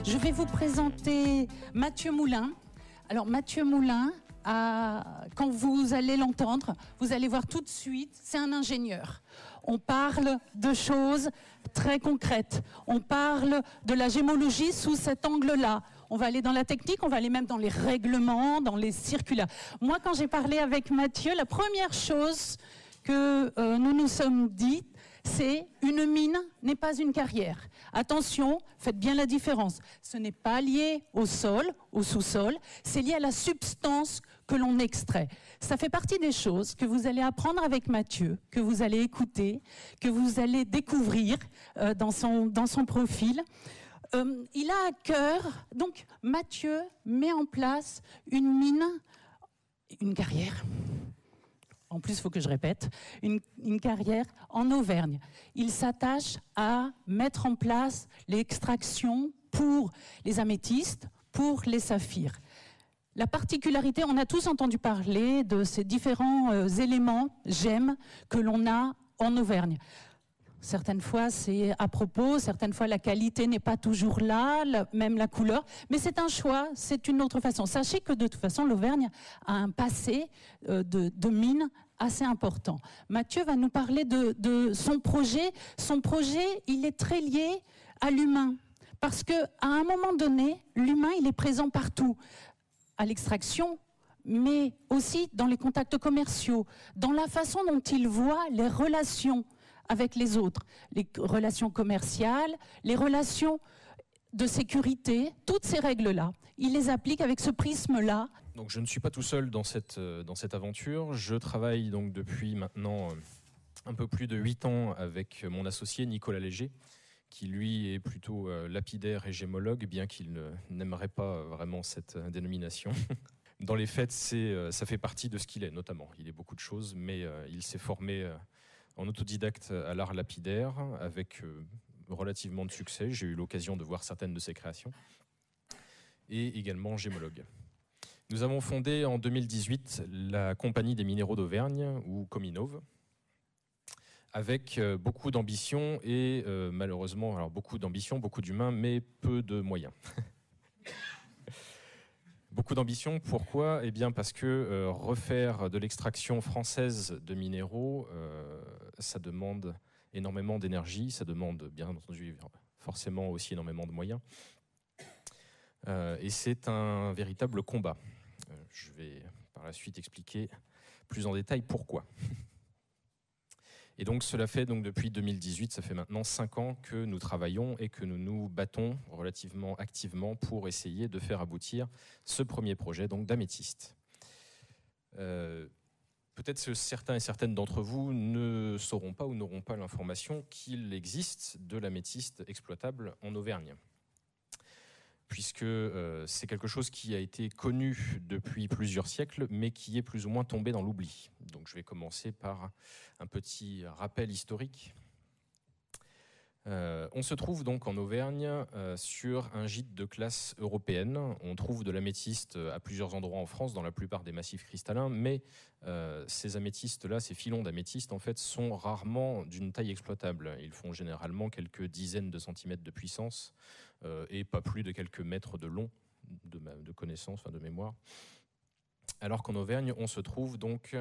Je vais vous présenter Mathieu Moulin. Alors Mathieu Moulin, quand vous allez l'entendre, vous allez voir tout de suite, c'est un ingénieur. On parle de choses très concrètes. On parle de la gémologie sous cet angle-là. On va aller dans la technique, on va aller même dans les règlements, dans les circulaires. Moi, quand j'ai parlé avec Mathieu, la première chose que nous nous sommes dit, c'est une mine n'est pas une carrière. Attention, faites bien la différence. Ce n'est pas lié au sol, au sous-sol, c'est lié à la substance que l'on extrait. Ça fait partie des choses que vous allez apprendre avec Mathieu, que vous allez écouter, que vous allez découvrir dans son profil. Il a à cœur, donc Mathieu met en place une mine, une carrière. En plus, il faut que je répète, une carrière en Auvergne. Il s'attache à mettre en place l'extraction pour les améthystes, pour les saphirs. La particularité, on a tous entendu parler de ces différents éléments, gemmes, que l'on a en Auvergne. Certaines fois, c'est à propos, certaines fois, la qualité n'est pas toujours là, même la couleur, mais c'est un choix, c'est une autre façon. Sachez que de toute façon, l'Auvergne a un passé de mines assez important. Mathieu va nous parler de son projet. Son projet, il est très lié à l'humain, parce qu'à un moment donné, l'humain, il est présent partout, à l'extraction, mais aussi dans les contacts commerciaux, dans la façon dont il voit les relations avec les autres, les relations commerciales, les relations de sécurité, toutes ces règles-là. Il les applique avec ce prisme-là. Donc je ne suis pas tout seul dans cette aventure. Je travaille donc depuis maintenant un peu plus de 8 ans avec mon associé Nicolas Léger, qui lui est plutôt lapidaire et gémologue, bien qu'il n'aimerait pas vraiment cette dénomination. Dans les faits, ça fait partie de ce qu'il est, notamment. Il est beaucoup de choses, mais il s'est formé en autodidacte à l'art lapidaire, avec relativement de succès. J'ai eu l'occasion de voir certaines de ses créations. Et également gémologue. Nous avons fondé en 2018 la Compagnie des minéraux d'Auvergne, ou Cominov, avec beaucoup d'ambition et malheureusement, alors beaucoup d'ambition, beaucoup d'humains, mais peu de moyens. Beaucoup d'ambition, pourquoi ? Eh bien parce que refaire de l'extraction française de minéraux, ça demande énormément d'énergie, ça demande bien entendu forcément aussi énormément de moyens. Et c'est un véritable combat. Je vais par la suite expliquer plus en détail pourquoi. Et donc cela fait donc depuis 2018, ça fait maintenant 5 ans que nous travaillons et que nous nous battons relativement activement pour essayer de faire aboutir ce premier projet donc d'améthyste. Peut-être que certains et certaines d'entre vous ne sauront pas ou n'auront pas l'information qu'il existe de l'améthyste exploitable en Auvergne, puisque c'est quelque chose qui a été connu depuis plusieurs siècles, mais qui est plus ou moins tombé dans l'oubli. Donc je vais commencer par un petit rappel historique. On se trouve donc en Auvergne sur un gîte de classe européenne. On trouve de l'améthyste à plusieurs endroits en France, dans la plupart des massifs cristallins, mais ces améthystes-là, ces filons d'améthyste, en fait, sont rarement d'une taille exploitable. Ils font généralement quelques dizaines de centimètres de puissance et pas plus de quelques mètres de long, de connaissance, enfin de mémoire. Alors qu'en Auvergne, on se trouve donc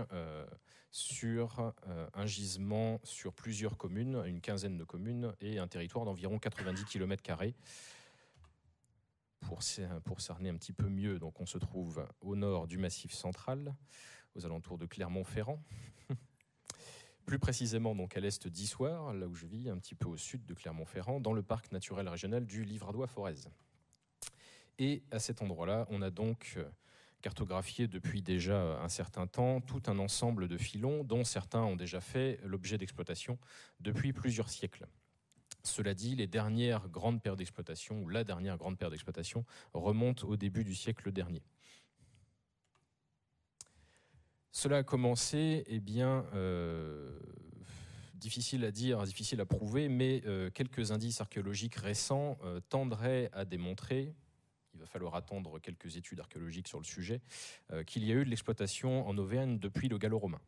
sur un gisement sur plusieurs communes, une quinzaine de communes, et un territoire d'environ 90 km². Pour cerner un petit peu mieux, donc on se trouve au nord du Massif central, aux alentours de Clermont-Ferrand. Plus précisément donc à l'est d'Issoire, là où je vis, un petit peu au sud de Clermont-Ferrand, dans le parc naturel régional du Livradois-Forez. Et à cet endroit-là, on a donc cartographié depuis déjà un certain temps tout un ensemble de filons dont certains ont déjà fait l'objet d'exploitation depuis plusieurs siècles. Cela dit, les dernières grandes paires d'exploitation, ou la dernière grande paire d'exploitation, remonte au début du siècle dernier. Cela a commencé, eh bien, difficile à dire, difficile à prouver, mais quelques indices archéologiques récents tendraient à démontrer, il va falloir attendre quelques études archéologiques sur le sujet, qu'il y a eu de l'exploitation en Auvergne depuis le gallo-romain.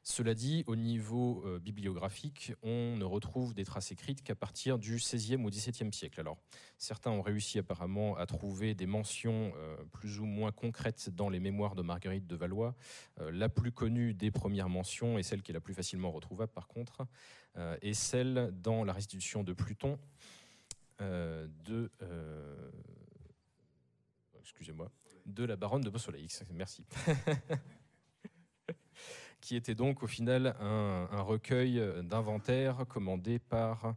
Cela dit, au niveau bibliographique, on ne retrouve des traces écrites qu'à partir du XVIe ou XVIIe siècle. Alors, certains ont réussi apparemment à trouver des mentions plus ou moins concrètes dans les mémoires de Marguerite de Valois. La plus connue des premières mentions, et celle qui est la plus facilement retrouvable par contre, est celle dans la restitution de Pluton de la baronne de Beausoleil. Merci. Qui était donc au final un recueil d'inventaires commandé par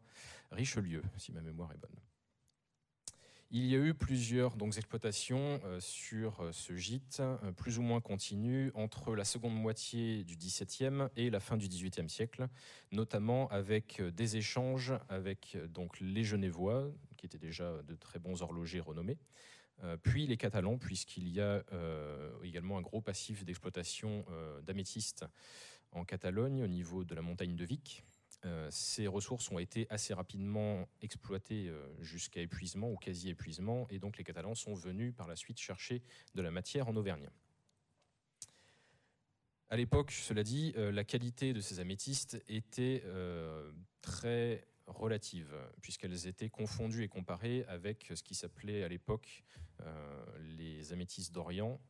Richelieu, si ma mémoire est bonne. Il y a eu plusieurs exploitations sur ce gîte, plus ou moins continues, entre la seconde moitié du XVIIe et la fin du XVIIIe siècle, notamment avec des échanges avec les Genevois, qui étaient déjà de très bons horlogers renommés, puis les Catalans, puisqu'il y a également un gros passif d'exploitation d'améthystes en Catalogne, au niveau de la montagne de Vic. Ces ressources ont été assez rapidement exploitées jusqu'à épuisement ou quasi-épuisement, et donc les Catalans sont venus par la suite chercher de la matière en Auvergne. À l'époque, cela dit, la qualité de ces améthystes était très relative, puisqu'elles étaient confondues et comparées avec ce qui s'appelait à l'époque les améthystes d'Orient,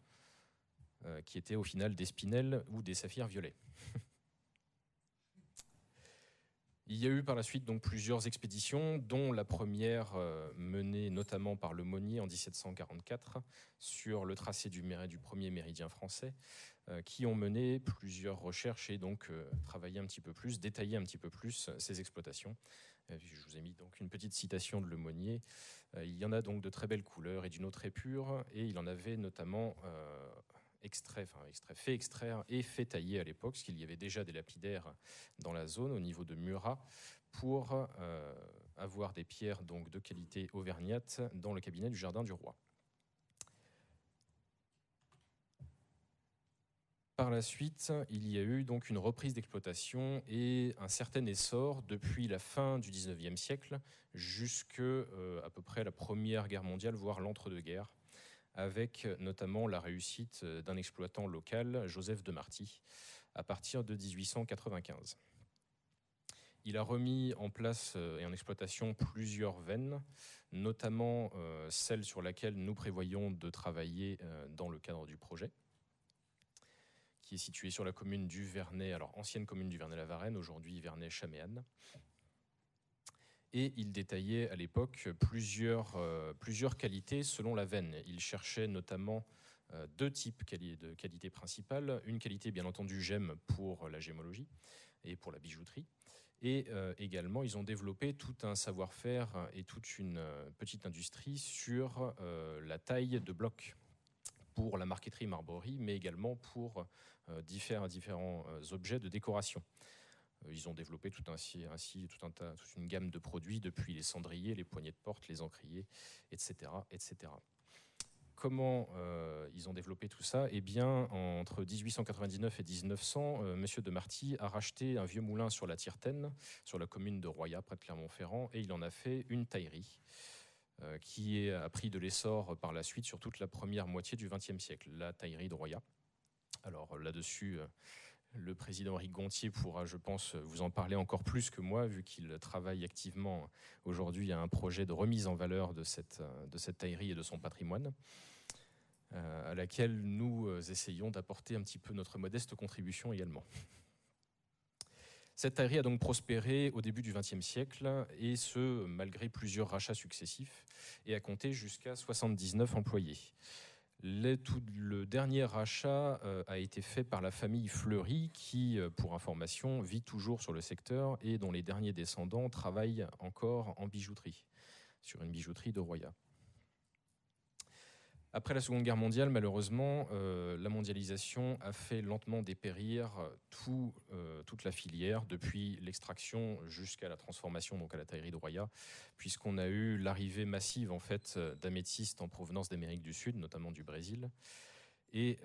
qui étaient au final des spinels ou des saphirs violets. Il y a eu par la suite plusieurs expéditions, dont la première menée notamment par Le Monnier en 1744 sur le tracé du premier méridien français, qui ont mené plusieurs recherches et travaillé un petit peu plus, détaillé un petit peu plus ces exploitations. Je vous ai mis une petite citation de Le Monnier. Il y en a de très belles couleurs et d'une eau très pure, et il en avait notamment fait extraire et fait tailler à l'époque, parce qu'il y avait déjà des lapidaires dans la zone au niveau de Murat, pour avoir des pierres de qualité auvergnate dans le cabinet du Jardin du Roi. Par la suite, il y a eu une reprise d'exploitation et un certain essor depuis la fin du XIXe siècle jusqu'à à peu près la Première Guerre mondiale, voire l'entre-deux-guerres, avec notamment la réussite d'un exploitant local, Joseph de Marty, à partir de 1895. Il a remis en place et en exploitation plusieurs veines, notamment celle sur laquelle nous prévoyons de travailler dans le cadre du projet, qui est située sur la commune du Vernet, alors ancienne commune du Vernet-la-Varenne, aujourd'hui Vernet-Chaméanne. Et il détaillait à l'époque plusieurs qualités selon la veine. Il cherchait notamment deux types de qualités principales. Une qualité, bien entendu, gemme pour la gémologie et pour la bijouterie. Et également, ils ont développé tout un savoir-faire et toute une petite industrie sur la taille de blocs pour la marqueterie marbrerie, mais également pour différents objets de décoration. Ils ont développé toute une gamme de produits, depuis les cendriers, les poignées de porte, les encriers, etc. etc. Comment ils ont développé tout ça? Eh bien, entre 1899 et 1900, M. de Marty a racheté un vieux moulin sur la Tirtaine, sur la commune de Royat, près de Clermont-Ferrand, et il en a fait une taillerie qui a pris de l'essor par la suite sur toute la première moitié du XXe siècle, la taillerie de Royat. Alors là-dessus, le président Henri Gontier pourra, je pense, vous en parler encore plus que moi, vu qu'il travaille activement aujourd'hui à un projet de remise en valeur de cette taillerie et de son patrimoine, à laquelle nous essayons d'apporter un petit peu notre modeste contribution également. Cette taillerie a donc prospéré au début du XXe siècle, et ce, malgré plusieurs rachats successifs, et a compté jusqu'à 79 employés. Le dernier rachat a été fait par la famille Fleury, qui, pour information, vit toujours sur le secteur et dont les derniers descendants travaillent encore en bijouterie, sur une bijouterie de Royat. Après la Seconde Guerre mondiale, malheureusement, la mondialisation a fait lentement dépérir toute la filière, depuis l'extraction jusqu'à la transformation, donc à la taillerie de Royat, puisqu'on a eu l'arrivée massive en fait d'améthystes en provenance d'Amérique du Sud, notamment du Brésil. Et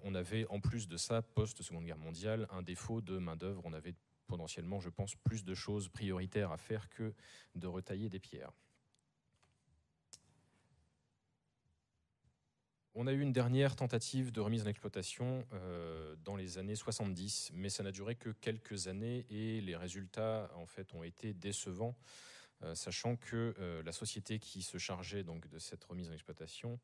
on avait, en plus de ça, post-Seconde Guerre mondiale, un défaut de main-d'œuvre. On avait potentiellement, je pense, plus de choses prioritaires à faire que de retailler des pierres. On a eu une dernière tentative de remise en exploitation dans les années 70, mais ça n'a duré que quelques années et les résultats en fait ont été décevants, sachant que la société qui se chargeait donc de cette remise en exploitation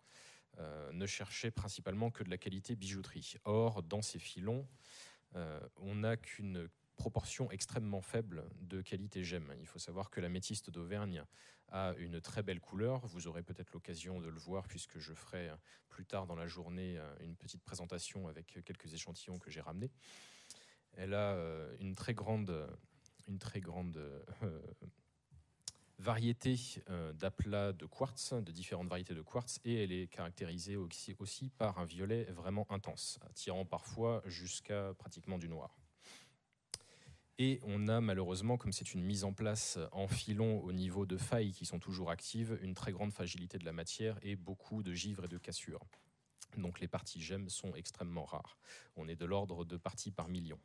ne cherchait principalement que de la qualité bijouterie. Or, dans ces filons, on n'a qu'une proportion extrêmement faible de qualité gemme. Il faut savoir que la métiste d'Auvergne a une très belle couleur. Vous aurez peut-être l'occasion de le voir puisque je ferai plus tard dans la journée une petite présentation avec quelques échantillons que j'ai ramenés. Elle a une très grande variété d'aplats de quartz, de différentes variétés de quartz, et elle est caractérisée aussi par un violet vraiment intense, attirant parfois jusqu'à pratiquement du noir. Et on a malheureusement, comme c'est une mise en place en filon au niveau de failles qui sont toujours actives, une très grande fragilité de la matière et beaucoup de givre et de cassures. Donc les parties gemmes sont extrêmement rares. On est de l'ordre de parties par million.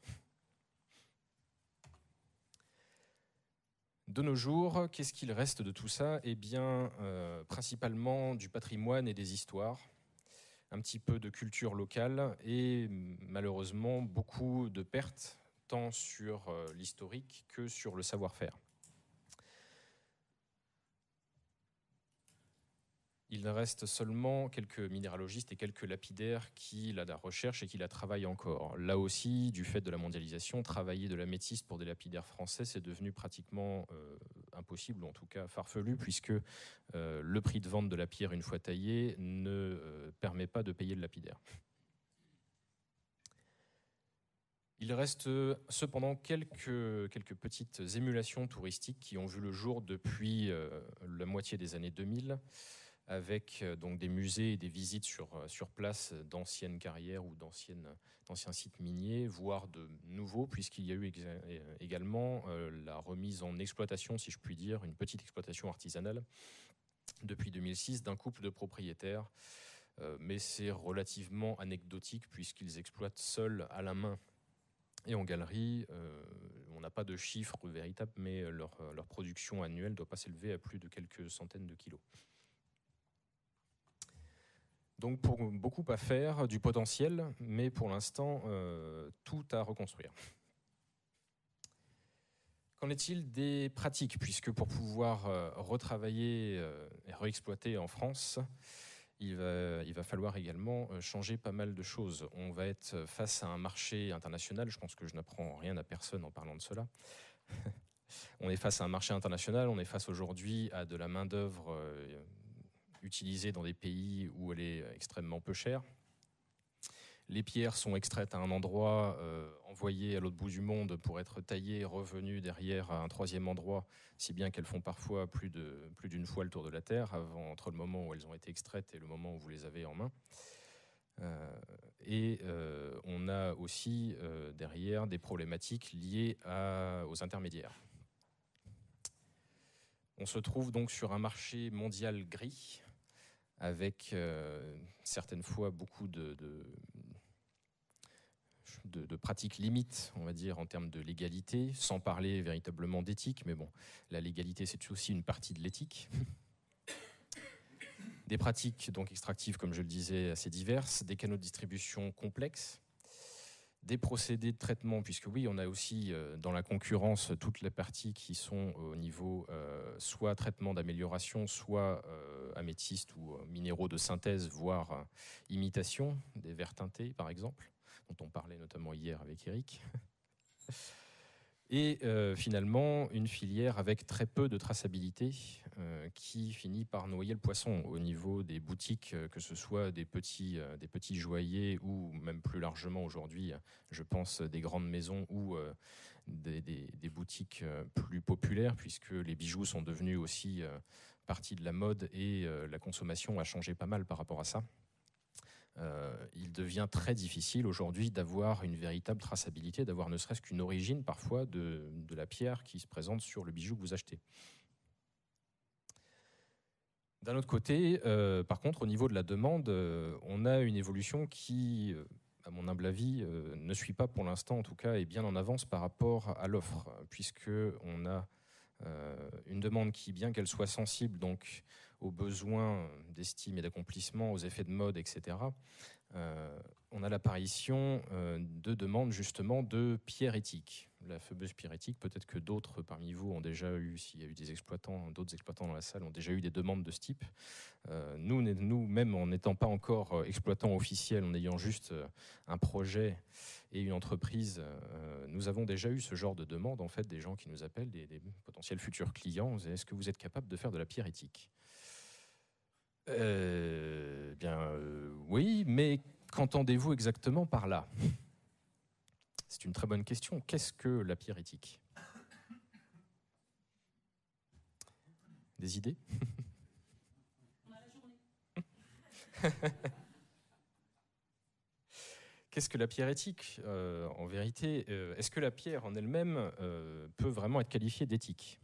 De nos jours, qu'est-ce qu'il reste de tout ça? Eh bien, principalement du patrimoine et des histoires, un petit peu de culture locale et malheureusement beaucoup de pertes, tant sur l'historique que sur le savoir-faire. Il reste seulement quelques minéralogistes et quelques lapidaires qui la recherchent et qui la travaillent encore. Là aussi, du fait de la mondialisation, travailler de la métiste pour des lapidaires français, c'est devenu pratiquement impossible, ou en tout cas farfelu, puisque le prix de vente de la pierre une fois taillée ne permet pas de payer le lapidaire. Il reste cependant quelques petites émulations touristiques qui ont vu le jour depuis la moitié des années 2000, avec donc des musées et des visites sur place d'anciennes carrières ou d'anciens sites miniers, voire de nouveaux, puisqu'il y a eu également la remise en exploitation, si je puis dire, une petite exploitation artisanale depuis 2006 d'un couple de propriétaires. Mais c'est relativement anecdotique puisqu'ils exploitent seuls à la main et en galerie. On n'a pas de chiffres véritables, mais leur production annuelle ne doit pas s'élever à plus de quelques centaines de kilos. Donc beaucoup à faire, du potentiel, mais pour l'instant, tout à reconstruire. Qu'en est-il des pratiques? Puisque pour pouvoir retravailler et réexploiter en France, il va falloir également changer pas mal de choses. On va être face à un marché international, je pense que je n'apprends rien à personne en parlant de cela. On est face à un marché international, on est face aujourd'hui à de la main-d'œuvre utilisée dans des pays où elle est extrêmement peu chère. Les pierres sont extraites à un endroit, envoyées à l'autre bout du monde pour être taillées, revenues derrière à un troisième endroit, si bien qu'elles font parfois plus d'une fois le tour de la Terre, entre le moment où elles ont été extraites et le moment où vous les avez en main. On a aussi derrière des problématiques liées aux intermédiaires. On se trouve donc sur un marché mondial gris, avec certaines fois beaucoup de pratiques limites, on va dire, en termes de légalité, sans parler véritablement d'éthique, mais bon, la légalité, c'est aussi une partie de l'éthique. Des pratiques donc extractives, comme je le disais, assez diverses, des canaux de distribution complexes, des procédés de traitement, puisque oui, on a aussi dans la concurrence toutes les parties qui sont au niveau soit traitement d'amélioration, soit améthyste ou minéraux de synthèse, voire imitation, des verres teintés par exemple, dont on parlait notamment hier avec Eric. Et finalement, une filière avec très peu de traçabilité qui finit par noyer le poisson au niveau des boutiques, que ce soit des petits joailliers ou même plus largement aujourd'hui, je pense, des grandes maisons ou des boutiques plus populaires, puisque les bijoux sont devenus aussi partie de la mode et la consommation a changé pas mal par rapport à ça. Il devient très difficile aujourd'hui d'avoir une véritable traçabilité, d'avoir ne serait-ce qu'une origine parfois de la pierre qui se présente sur le bijou que vous achetez. D'un autre côté, par contre, au niveau de la demande, on a une évolution qui, à mon humble avis, ne suit pas pour l'instant, en tout cas, et bien en avance par rapport à l'offre, puisqu'on a une demande qui, bien qu'elle soit sensible donc aux besoins d'estime et d'accomplissement, aux effets de mode, etc., on a l'apparition de demandes justement de pierres éthiques. La fameuse pierre éthique, peut-être que d'autres parmi vous ont déjà eu, s'il y a eu des exploitants, d'autres exploitants dans la salle ont déjà eu des demandes de ce type. Nous-mêmes, en n'étant pas encore exploitants officiels, en ayant juste un projet et une entreprise, nous avons déjà eu ce genre de demande, en fait, des gens qui nous appellent, des potentiels futurs clients. Est-ce que vous êtes capable de faire de la pierre éthique ? Oui, mais qu'entendez-vous exactement par là ? C'est une très bonne question. Qu'est-ce que la pierre éthique ? Des idées ? On a la journée. Qu'est-ce que la pierre éthique ? En vérité, est-ce que la pierre en elle-même peut vraiment être qualifiée d'éthique ?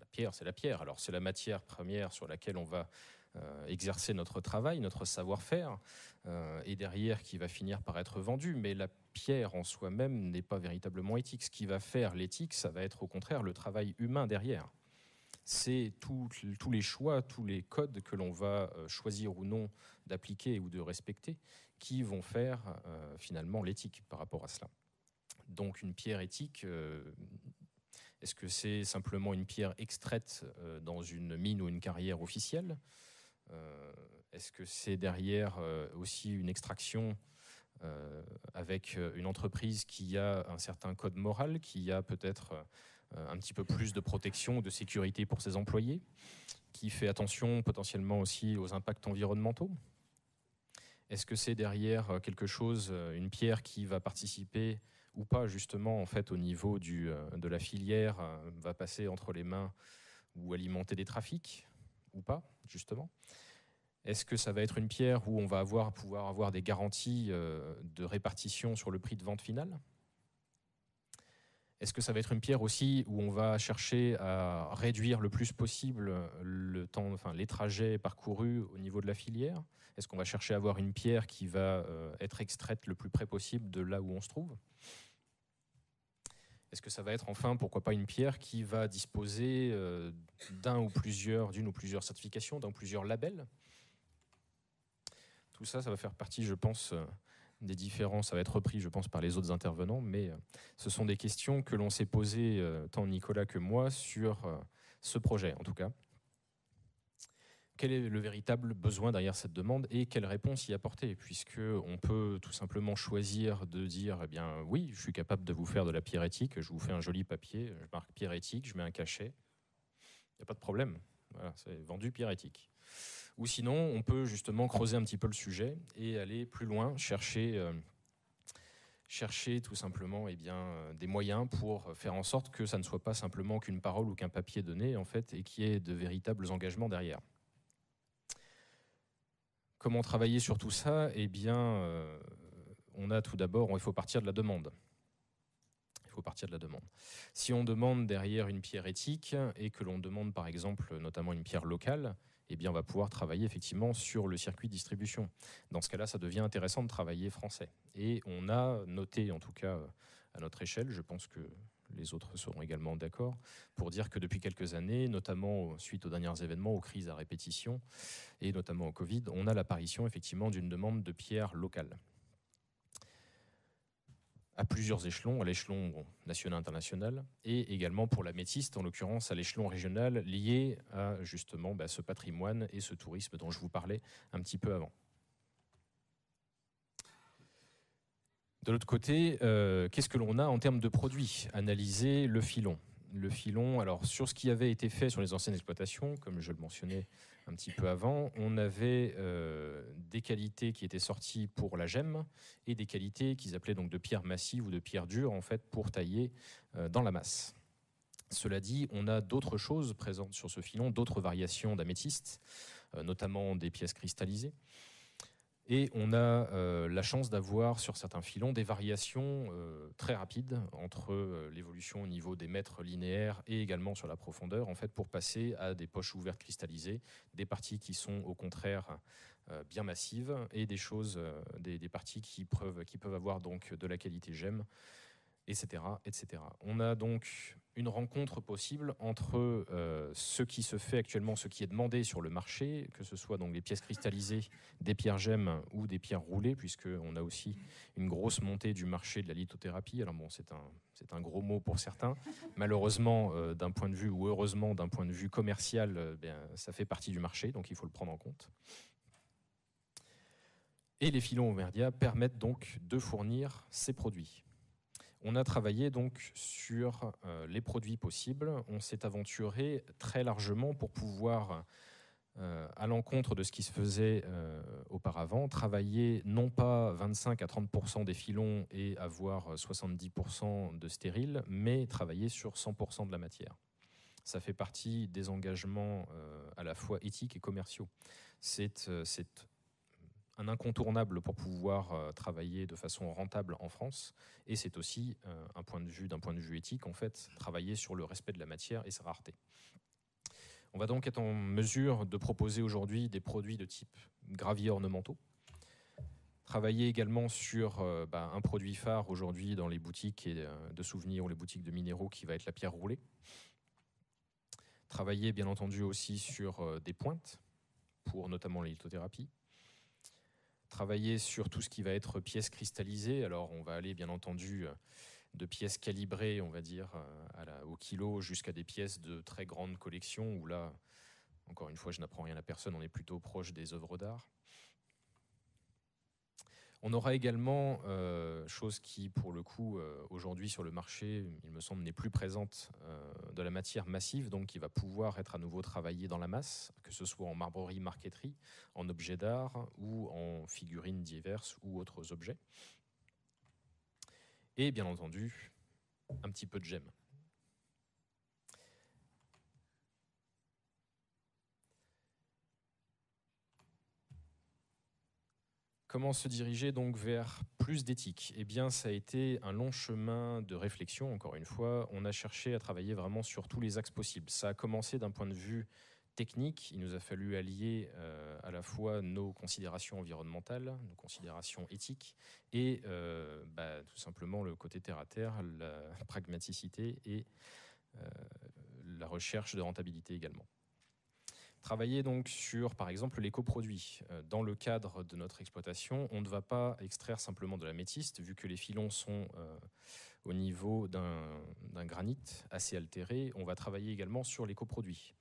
La pierre, c'est la pierre. Alors, c'est la matière première sur laquelle on va exercer notre travail, notre savoir-faire, et derrière qui va finir par être vendu. Mais la pierre en soi-même n'est pas véritablement éthique. Ce qui va faire l'éthique, ça va être au contraire le travail humain derrière. C'est tous les choix, tous les codes que l'on va choisir ou non d'appliquer ou de respecter qui vont faire finalement l'éthique par rapport à cela. Donc une pierre éthique, est-ce que c'est simplement une pierre extraite dans une mine ou une carrière officielle ? Est-ce que c'est derrière aussi une extraction avec une entreprise qui a un certain code moral, qui a peut-être un petit peu plus de protection ou de sécurité pour ses employés, qui fait attention potentiellement aussi aux impacts environnementaux ? Est-ce que c'est derrière quelque chose, une pierre qui va participer ou pas justement en fait au niveau de la filière, va passer entre les mains ou alimenter des trafics ou pas justement ? Est-ce que ça va être une pierre où on va pouvoir avoir des garanties de répartition sur le prix de vente final ? Est-ce que ça va être une pierre aussi où on va chercher à réduire le plus possible le temps, les trajets parcourus au niveau de la filière ? Est-ce qu'on va chercher à avoir une pierre qui va être extraite le plus près possible de là où on se trouve ? Est-ce que ça va être enfin, pourquoi pas, une pierre qui va disposer d'une ou plusieurs certifications, d'un ou plusieurs labels ? Tout ça, ça va faire partie, je pense, des différents, ça va être repris, je pense, par les autres intervenants, mais ce sont des questions que l'on s'est posées, tant Nicolas que moi, sur ce projet, en tout cas. Quel est le véritable besoin derrière cette demande et quelle réponse y apporter ? Puisqu'on peut tout simplement choisir de dire, eh bien oui, je suis capable de vous faire de la pierre éthique, je vous fais un joli papier, je marque pierre éthique, je mets un cachet, il n'y a pas de problème, voilà, c'est vendu pierre éthique. Ou sinon, on peut justement creuser un petit peu le sujet et aller plus loin, chercher tout simplement des moyens pour faire en sorte que ça ne soit pas simplement qu'une parole ou qu'un papier donné, en fait, et qu'il y ait de véritables engagements derrière. Comment travailler sur tout ça ? Eh bien, on a tout d'abord, il faut partir de la demande. Si on demande derrière une pierre éthique et que l'on demande par exemple notamment une pierre locale, eh bien on va pouvoir travailler effectivement sur le circuit de distribution. Dans ce cas-là, ça devient intéressant de travailler français. Et on a noté, en tout cas à notre échelle, je pense que les autres seront également d'accord, pour dire que depuis quelques années, notamment suite aux derniers événements, aux crises à répétition, et notamment au Covid, on a l'apparition effectivement d'une demande de pierres locales. À plusieurs échelons, à l'échelon national, international, et également pour la métiste, en l'occurrence à l'échelon régional, lié à justement ce patrimoine et ce tourisme dont je vous parlais un petit peu avant. De l'autre côté, qu'est-ce que l'on a en termes de produits ? Analyser le filon. Le filon, alors sur ce qui avait été fait sur les anciennes exploitations, comme je le mentionnais un petit peu avant, on avait des qualités qui étaient sorties pour la gemme et des qualités qu'ils appelaient donc de pierre massive ou de pierre dure en fait pour tailler dans la masse. Cela dit, on a d'autres choses présentes sur ce filon, d'autres variations d'améthyste, notamment des pièces cristallisées. Et on a la chance d'avoir sur certains filons des variations très rapides entre l'évolution au niveau des mètres linéaires et également sur la profondeur, en fait, pour passer à des poches ouvertes cristallisées, des parties qui sont au contraire bien massives et des parties qui peuvent avoir donc de la qualité gemme etc., etc. On a donc une rencontre possible entre ce qui se fait actuellement, ce qui est demandé sur le marché, que ce soit donc des pièces cristallisées, des pierres gemmes ou des pierres roulées, puisqu'on a aussi une grosse montée du marché de la lithothérapie. Alors bon, c'est un gros mot pour certains. Malheureusement, d'un point de vue, ou heureusement d'un point de vue commercial, ça fait partie du marché, donc il faut le prendre en compte. Et les filons Auverdia permettent donc de fournir ces produits. On a travaillé donc sur les produits possibles. On s'est aventuré très largement pour pouvoir, à l'encontre de ce qui se faisait auparavant, travailler non pas 25 à 30% des filons et avoir 70% de stériles, mais travailler sur 100% de la matière. Ça fait partie des engagements à la fois éthiques et commerciaux. C'est un incontournable pour pouvoir travailler de façon rentable en France, et c'est aussi d'un point de vue éthique, en fait, travailler sur le respect de la matière et sa rareté. On va donc être en mesure de proposer aujourd'hui des produits de type graviers ornementaux, travailler également sur un produit phare aujourd'hui dans les boutiques de souvenirs ou les boutiques de minéraux qui va être la pierre roulée, travailler bien entendu aussi sur des pointes pour notamment la lithothérapie, travailler sur tout ce qui va être pièces cristallisées. Alors on va aller bien entendu de pièces calibrées, on va dire, au kilo, jusqu'à des pièces de très grande collection, où là, encore une fois, je n'apprends rien à personne, on est plutôt proche des œuvres d'art. On aura également, chose qui, pour le coup, aujourd'hui sur le marché, il me semble, n'est plus présente, de la matière massive, donc qui va pouvoir être à nouveau travaillée dans la masse, que ce soit en marbrerie, marqueterie, en objets d'art ou en figurines diverses ou autres objets. Et bien entendu, un petit peu de gemmes. Comment se diriger donc vers plus d'éthique? Eh bien, ça a été un long chemin de réflexion, encore une fois. On a cherché à travailler vraiment sur tous les axes possibles. Ça a commencé d'un point de vue technique. Il nous a fallu allier à la fois nos considérations environnementales, nos considérations éthiques et tout simplement le côté terre-à-terre, la pragmaticité et la recherche de rentabilité également. Travailler donc sur, par exemple, l'écoproduit. Dans le cadre de notre exploitation, on ne va pas extraire simplement de l'améthyste, vu que les filons sont au niveau d'un granit assez altéré. On va travailler également sur l'écoproduit.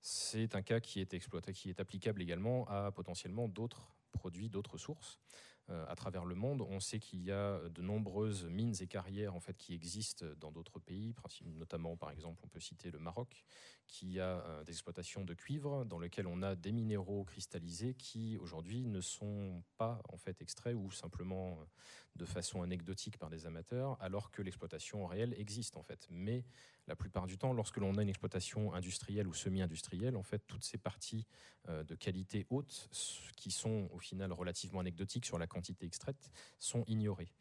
C'est un cas qui est applicable également à potentiellement d'autres produits, d'autres sources. À travers le monde, on sait qu'il y a de nombreuses mines et carrières en fait, qui existent dans d'autres pays, notamment par exemple on peut citer le Maroc, qui a des exploitations de cuivre dans lesquelles on a des minéraux cristallisés qui aujourd'hui ne sont pas en fait extraits ou simplement de façon anecdotique par des amateurs, alors que l'exploitation réelle existe en fait. Mais la plupart du temps, lorsque l'on a une exploitation industrielle ou semi-industrielle, en fait, toutes ces parties de qualité haute, qui sont au final relativement anecdotiques sur la quantité extraite, sont ignorées.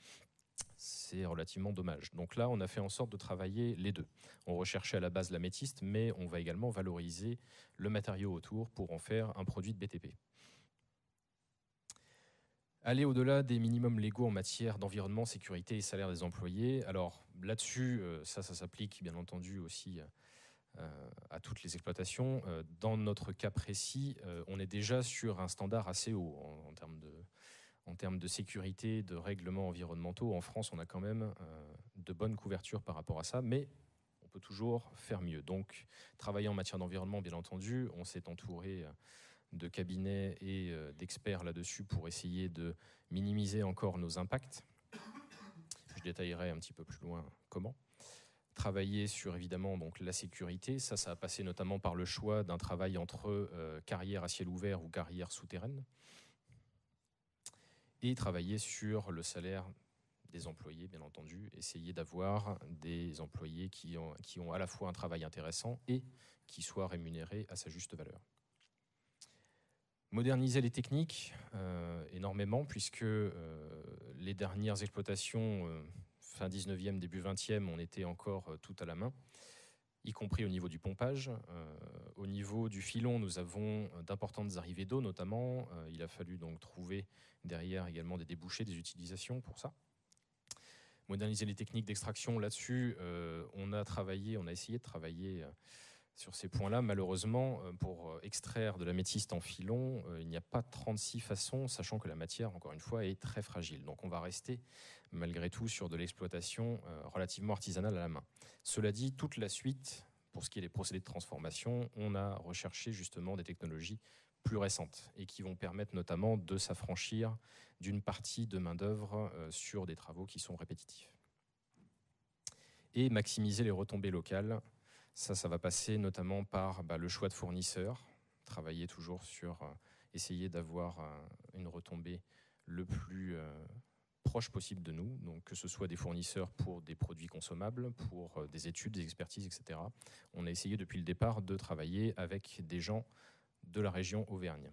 C'est relativement dommage. Donc là, on a fait en sorte de travailler les deux. On recherchait à la base l'améthyste, mais on va également valoriser le matériau autour pour en faire un produit de BTP. Aller au-delà des minimums légaux en matière d'environnement, sécurité et salaire des employés. Alors là-dessus, ça s'applique bien entendu aussi à toutes les exploitations. Dans notre cas précis, on est déjà sur un standard assez haut en termes de sécurité, de règlements environnementaux. En France, on a quand même de bonnes couvertures par rapport à ça, mais on peut toujours faire mieux. Donc, travailler en matière d'environnement, bien entendu, on s'est entouré de cabinets et d'experts là-dessus pour essayer de minimiser encore nos impacts. Je détaillerai un petit peu plus loin comment. Travailler sur évidemment donc, la sécurité, ça a passé notamment par le choix d'un travail entre carrière à ciel ouvert ou carrière souterraine. Et travailler sur le salaire des employés, bien entendu, essayer d'avoir des employés qui ont à la fois un travail intéressant et qui soient rémunérés à sa juste valeur. Moderniser les techniques énormément, puisque les dernières exploitations, fin 19e, début 20e, on était encore tout à la main, y compris au niveau du pompage. Au niveau du filon, nous avons d'importantes arrivées d'eau, notamment. Il a fallu donc trouver derrière également des débouchés, des utilisations pour ça. moderniser les techniques d'extraction. Là-dessus, on a essayé de travailler sur ces points-là. Malheureusement, pour extraire de l'améthyste en filon, il n'y a pas 36 façons, sachant que la matière, encore une fois, est très fragile. Donc on va rester, malgré tout, sur de l'exploitation relativement artisanale à la main. Cela dit, toute la suite, pour ce qui est des procédés de transformation, on a recherché justement des technologies plus récentes et qui vont permettre notamment de s'affranchir d'une partie de main-d'œuvre sur des travaux qui sont répétitifs. Et maximiser les retombées locales. Ça va passer notamment par le choix de fournisseurs, travailler toujours sur essayer d'avoir une retombée le plus proche possible de nous, donc que ce soit des fournisseurs pour des produits consommables, pour des études, des expertises, etc. On a essayé depuis le départ de travailler avec des gens de la région Auvergne.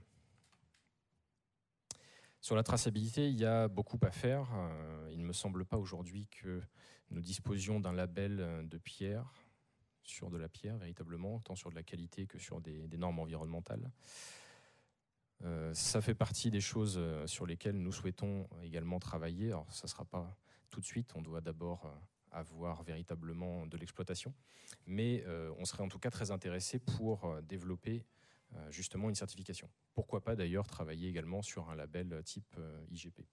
Sur la traçabilité, il y a beaucoup à faire. Il ne me semble pas aujourd'hui que nous disposions d'un label de pierre, sur de la pierre véritablement, tant sur de la qualité que sur des normes environnementales. Ça fait partie des choses sur lesquelles nous souhaitons également travailler. Alors ça ne sera pas tout de suite, on doit d'abord avoir véritablement de l'exploitation, mais on serait en tout cas très intéressé pour développer justement une certification. Pourquoi pas d'ailleurs travailler également sur un label type IGP.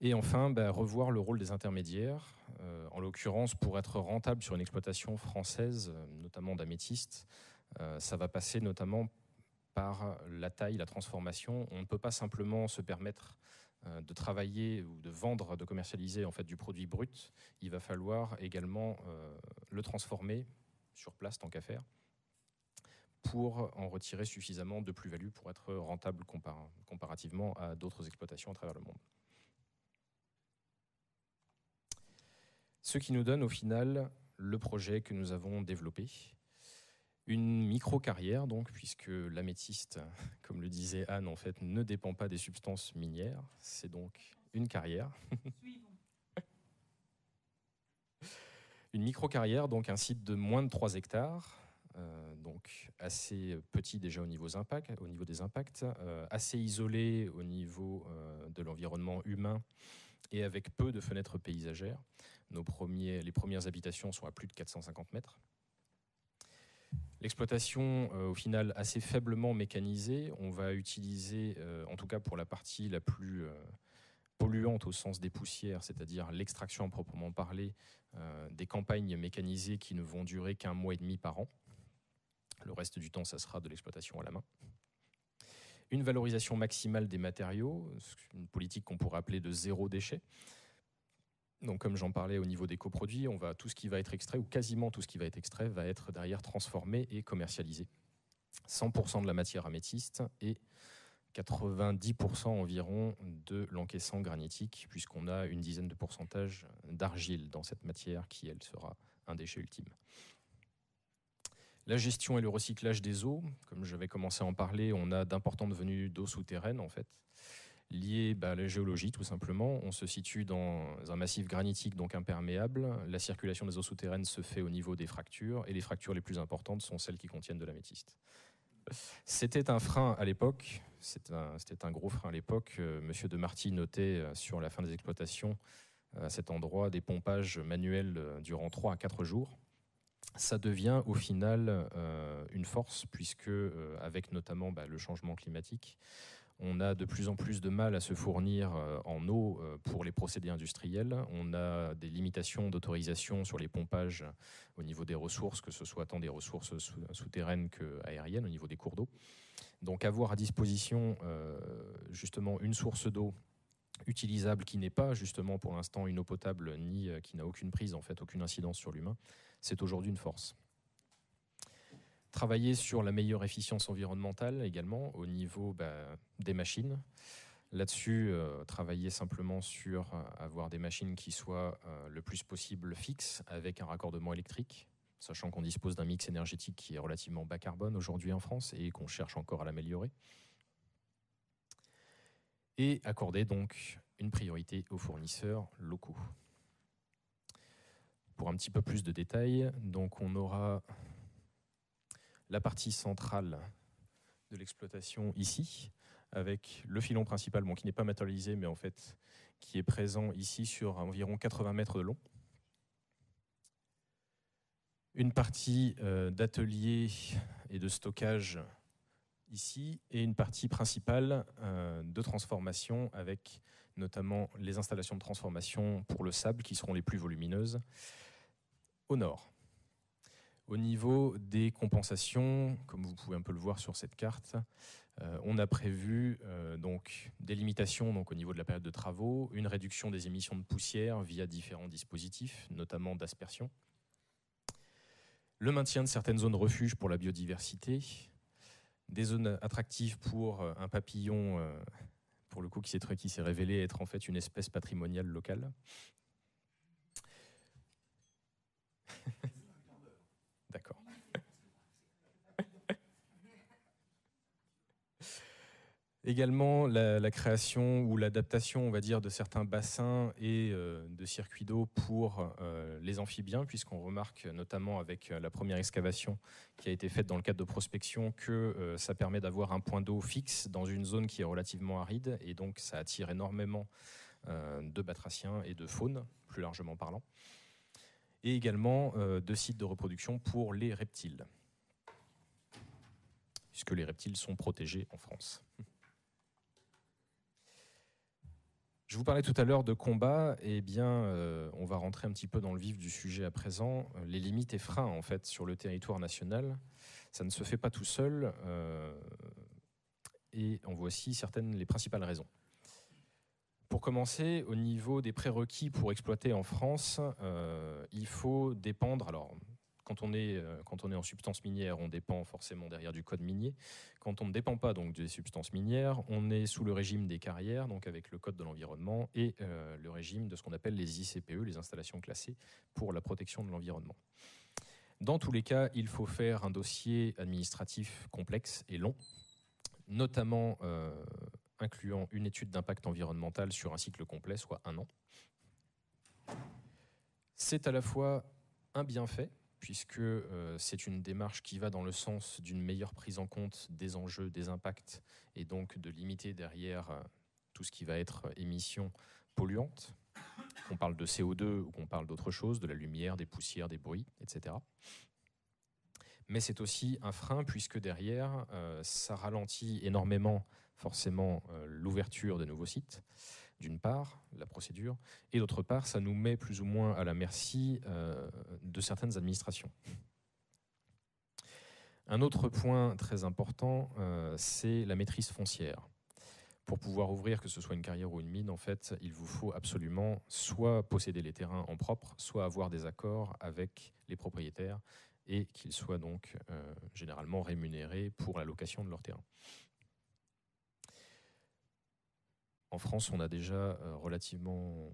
Et enfin, revoir le rôle des intermédiaires. En l'occurrence, pour être rentable sur une exploitation française, notamment d'améthyste, ça va passer notamment par la taille, la transformation. On ne peut pas simplement se permettre de travailler ou de vendre, de commercialiser en fait du produit brut. Il va falloir également le transformer sur place, tant qu'à faire, pour en retirer suffisamment de plus-value pour être rentable comparativement à d'autres exploitations à travers le monde. Ce qui nous donne au final le projet que nous avons développé. Une micro-carrière, donc, puisque l'améthyste, comme le disait Anne, en fait, ne dépend pas des substances minières. C'est donc une carrière. Une micro-carrière, donc un site de moins de 3 hectares, donc assez petit déjà au niveau des impacts, assez isolé au niveau de l'environnement humain et avec peu de fenêtres paysagères. Les premières habitations sont à plus de 450 mètres. L'exploitation, au final, assez faiblement mécanisée. On va utiliser, en tout cas pour la partie la plus polluante au sens des poussières, c'est-à-dire l'extraction à proprement parler, des campagnes mécanisées qui ne vont durer qu'1 mois et demi par an. Le reste du temps, ça sera de l'exploitation à la main. Une valorisation maximale des matériaux, une politique qu'on pourrait appeler de 0 déchet. Donc, comme j'en parlais au niveau des coproduits, tout ce qui va être extrait, ou quasiment tout ce qui va être extrait, va être derrière transformé et commercialisé. 100% de la matière améthyste et 90% environ de l'encaissant granitique, puisqu'on a une dizaine de pourcentages d'argile dans cette matière qui, elle, sera un déchet ultime. La gestion et le recyclage des eaux, comme j'avais commencé à en parler, on a d'importantes venues d'eau souterraine, en fait, liées à la géologie, tout simplement. On se situe dans un massif granitique, donc imperméable. La circulation des eaux souterraines se fait au niveau des fractures, et les fractures les plus importantes sont celles qui contiennent de l'améthyste. C'était un frein à l'époque, c'était un gros frein à l'époque. Monsieur de Marty notait sur la fin des exploitations, à cet endroit, des pompages manuels durant 3 à 4 jours. Ça devient au final une force, puisque avec notamment le changement climatique, on a de plus en plus de mal à se fournir en eau pour les procédés industriels. On a des limitations d'autorisation sur les pompages au niveau des ressources, que ce soit tant des ressources souterraines qu'aériennes, au niveau des cours d'eau. Donc avoir à disposition justement une source d'eau utilisable qui n'est pas justement pour l'instant une eau potable ni qui n'a aucune prise, en fait, aucune incidence sur l'humain, c'est aujourd'hui une force. Travailler sur la meilleure efficience environnementale également au niveau des machines. Là-dessus, travailler simplement sur avoir des machines qui soient le plus possible fixes avec un raccordement électrique, sachant qu'on dispose d'un mix énergétique qui est relativement bas carbone aujourd'hui en France et qu'on cherche encore à l'améliorer. Et accorder donc une priorité aux fournisseurs locaux. Pour un petit peu plus de détails, donc on aura la partie centrale de l'exploitation ici, avec le filon principal, bon, qui n'est pas matérialisé, mais en fait qui est présent ici sur environ 80 mètres de long. Une partie d'atelier et de stockage ici, et une partie principale de transformation avec notamment les installations de transformation pour le sable qui seront les plus volumineuses au nord. Au niveau des compensations, comme vous pouvez un peu le voir sur cette carte, on a prévu donc des limitations donc, au niveau de la période de travaux, une réduction des émissions de poussière via différents dispositifs, notamment d'aspersion, le maintien de certaines zones refuges pour la biodiversité, des zones attractives pour un papillon, pour le coup qui s'est révélé être en fait une espèce patrimoniale locale. D'accord. Également la création ou l'adaptation, on va dire, de certains bassins et de circuits d'eau pour les amphibiens, puisqu'on remarque notamment avec la première excavation qui a été faite dans le cadre de prospection que ça permet d'avoir un point d'eau fixe dans une zone qui est relativement aride, et donc ça attire énormément de batraciens et de faune, plus largement parlant, et également de sites de reproduction pour les reptiles, puisque les reptiles sont protégés en France. Je vous parlais tout à l'heure de combat, et bien, on va rentrer un petit peu dans le vif du sujet à présent. Les limites et freins en fait sur le territoire national, ça ne se fait pas tout seul, et en voici les principales raisons. Pour commencer, au niveau des prérequis pour exploiter en France, il faut dépendre. Alors, quand on est en substance minière, on dépend forcément derrière du code minier. Quand on ne dépend pas donc des substances minières, on est sous le régime des carrières, donc avec le code de l'environnement, et le régime de ce qu'on appelle les ICPE, les installations classées pour la protection de l'environnement. Dans tous les cas, il faut faire un dossier administratif complexe et long, notamment incluant une étude d'impact environnemental sur un cycle complet, soit 1 an. C'est à la fois un bienfait, puisque c'est une démarche qui va dans le sens d'une meilleure prise en compte des enjeux, des impacts, et donc de limiter derrière tout ce qui va être émissions polluantes, qu'on parle de CO2 ou qu'on parle d'autre chose, de la lumière, des poussières, des bruits, etc. Mais c'est aussi un frein, puisque derrière, ça ralentit énormément forcément l'ouverture de nouveaux sites, d'une part, la procédure, et d'autre part, ça nous met plus ou moins à la merci de certaines administrations. Un autre point très important, c'est la maîtrise foncière. Pour pouvoir ouvrir, que ce soit une carrière ou une mine, en fait, il vous faut absolument soit posséder les terrains en propre, soit avoir des accords avec les propriétaires, et qu'ils soient donc généralement rémunérés pour la location de leur terrain. En France, on a déjà relativement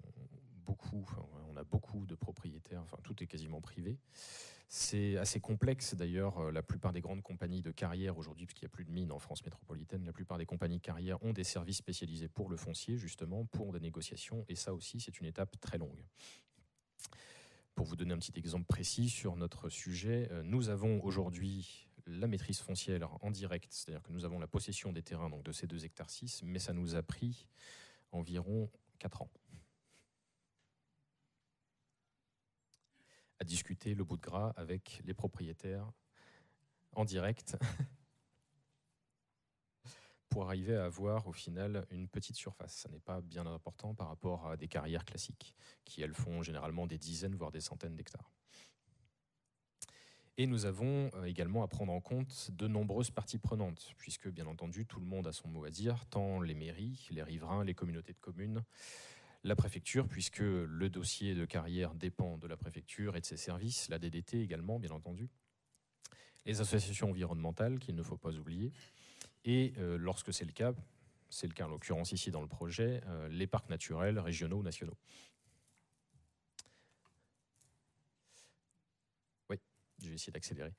beaucoup, on a beaucoup de propriétaires, enfin tout est quasiment privé. C'est assez complexe d'ailleurs, la plupart des grandes compagnies de carrière aujourd'hui, puisqu'il n'y a plus de mines en France métropolitaine, la plupart des compagnies de carrière ont des services spécialisés pour le foncier, justement, pour des négociations, et ça aussi c'est une étape très longue. Pour vous donner un petit exemple précis sur notre sujet, nous avons aujourd'hui la maîtrise foncière en direct, c'est-à-dire que nous avons la possession des terrains donc de ces 2,6 hectares, mais ça nous a pris environ 4 ans à discuter le bout de gras avec les propriétaires en direct pour arriver à avoir au final une petite surface. Ça n'est pas bien important par rapport à des carrières classiques qui, elles, font généralement des dizaines, voire des centaines d'hectares. Et nous avons également à prendre en compte de nombreuses parties prenantes, puisque bien entendu tout le monde a son mot à dire, tant les mairies, les riverains, les communautés de communes, la préfecture, puisque le dossier de carrière dépend de la préfecture et de ses services, la DDT également bien entendu, les associations environnementales qu'il ne faut pas oublier, et lorsque c'est le cas en l'occurrence ici dans le projet, les parcs naturels régionaux ou nationaux. Je vais essayer d'accélérer.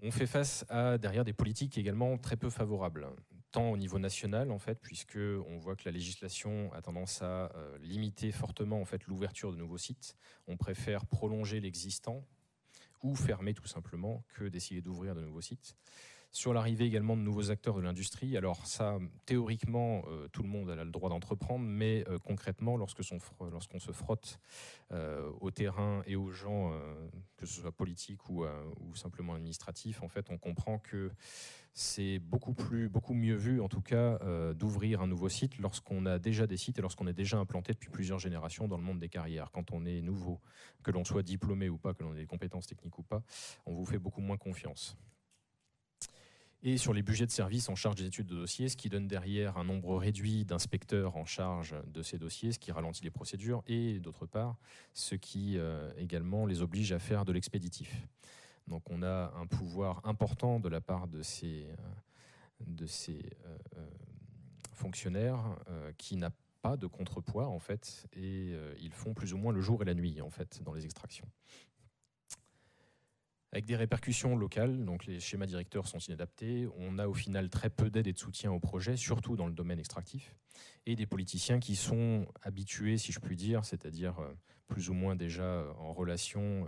On fait face à derrière des politiques également très peu favorables, tant au niveau national en fait, puisque on voit que la législation a tendance à limiter fortement en fait l'ouverture de nouveaux sites. On préfère prolonger l'existant ou fermer tout simplement que d'essayer d'ouvrir de nouveaux sites. Sur l'arrivée également de nouveaux acteurs de l'industrie, alors ça, théoriquement, tout le monde a le droit d'entreprendre, mais concrètement, lorsqu'on se frotte au terrain et aux gens, que ce soit politique ou simplement administratif, en fait, on comprend que c'est beaucoup mieux vu, en tout cas, d'ouvrir un nouveau site lorsqu'on a déjà des sites et lorsqu'on est déjà implanté depuis plusieurs générations dans le monde des carrières. Quand on est nouveau, que l'on soit diplômé ou pas, que l'on ait des compétences techniques ou pas, on vous fait beaucoup moins confiance. Et sur les budgets de services en charge des études de dossiers, ce qui donne derrière un nombre réduit d'inspecteurs en charge de ces dossiers, ce qui ralentit les procédures, et d'autre part, ce qui également les oblige à faire de l'expéditif. Donc on a un pouvoir important de la part de ces fonctionnaires qui n'a pas de contrepoids en fait, et ils font plus ou moins le jour et la nuit en fait dans les extractions. Avec des répercussions locales, donc les schémas directeurs sont inadaptés, on a au final très peu d'aide et de soutien au projet, surtout dans le domaine extractif, et des politiciens qui sont habitués, si je puis dire, c'est-à-dire plus ou moins déjà en relation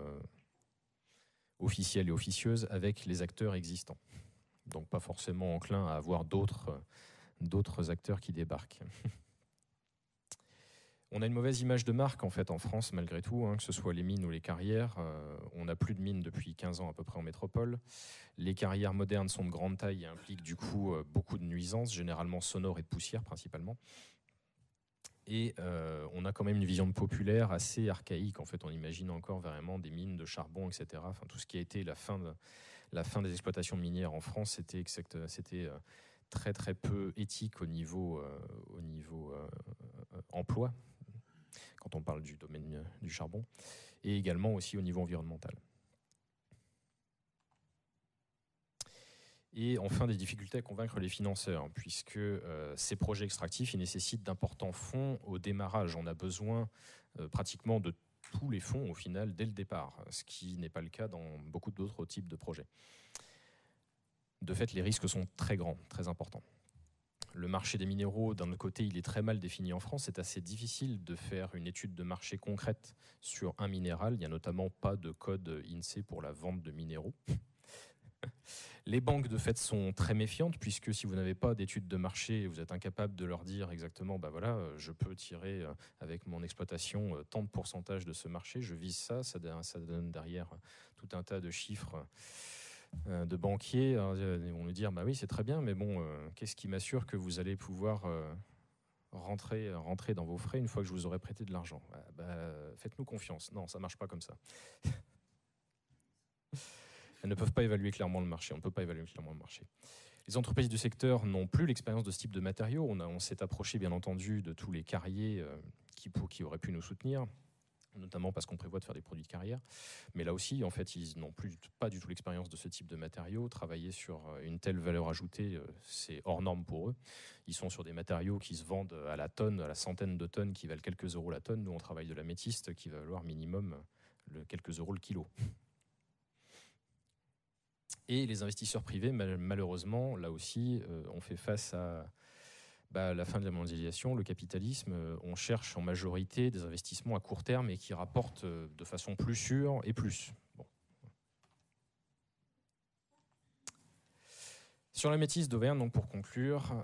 officielle et officieuse avec les acteurs existants. Donc pas forcément enclin à avoir d'autres acteurs qui débarquent. On a une mauvaise image de marque en fait en France malgré tout, que ce soit les mines ou les carrières. On n'a plus de mines depuis 15 ans à peu près en métropole. Les carrières modernes sont de grande taille et impliquent du coup beaucoup de nuisances, généralement sonores et de poussière principalement. Et on a quand même une vision populaire assez archaïque. En fait, on imagine encore vraiment des mines de charbon, etc. Enfin, tout ce qui a été la fin des exploitations minières en France, c'était très très peu éthique au niveau emploi, quand on parle du domaine du charbon, et également aussi au niveau environnemental. Et enfin, des difficultés à convaincre les financeurs, puisque ces projets extractifs, ils nécessitent d'importants fonds au démarrage. On a besoin pratiquement de tous les fonds au final dès le départ, ce qui n'est pas le cas dans beaucoup d'autres types de projets. De fait, les risques sont très grands, très importants. Le marché des minéraux, d'un autre côté, il est très mal défini en France. C'est assez difficile de faire une étude de marché concrète sur un minéral. Il n'y a notamment pas de code INSEE pour la vente de minéraux. Les banques, de fait, sont très méfiantes, puisque si vous n'avez pas d'étude de marché, vous êtes incapable de leur dire exactement, bah voilà, je peux tirer avec mon exploitation tant de pourcentage de ce marché, je vise ça, ça donne derrière tout un tas de chiffres de banquiers. Ils vont nous dire, bah oui, c'est très bien, mais bon, qu'est-ce qui m'assure que vous allez pouvoir rentrer dans vos frais une fois que je vous aurai prêté de l'argent? Faites-nous confiance. Non, ça ne marche pas comme ça. Elles ne peuvent pas évaluer clairement le marché. On ne peut pas évaluer clairement le marché. Les entreprises du secteur n'ont plus l'expérience de ce type de matériaux. On s'est approché, bien entendu, de tous les carriers qui auraient pu nous soutenir, notamment parce qu'on prévoit de faire des produits de carrière. Mais là aussi, en fait, ils n'ont pas du tout l'expérience de ce type de matériaux. Travailler sur une telle valeur ajoutée, c'est hors norme pour eux. Ils sont sur des matériaux qui se vendent à la tonne, à la centaine de tonnes, qui valent quelques euros la tonne. Nous, on travaille de l'améthyste qui va valoir minimum quelques euros le kilo. Et les investisseurs privés, malheureusement, là aussi, on fait face à la fin de la mondialisation, le capitalisme. On cherche en majorité des investissements à court terme et qui rapportent de façon plus sûre et plus. Bon. Sur la métisse d'Auvergne, donc pour conclure,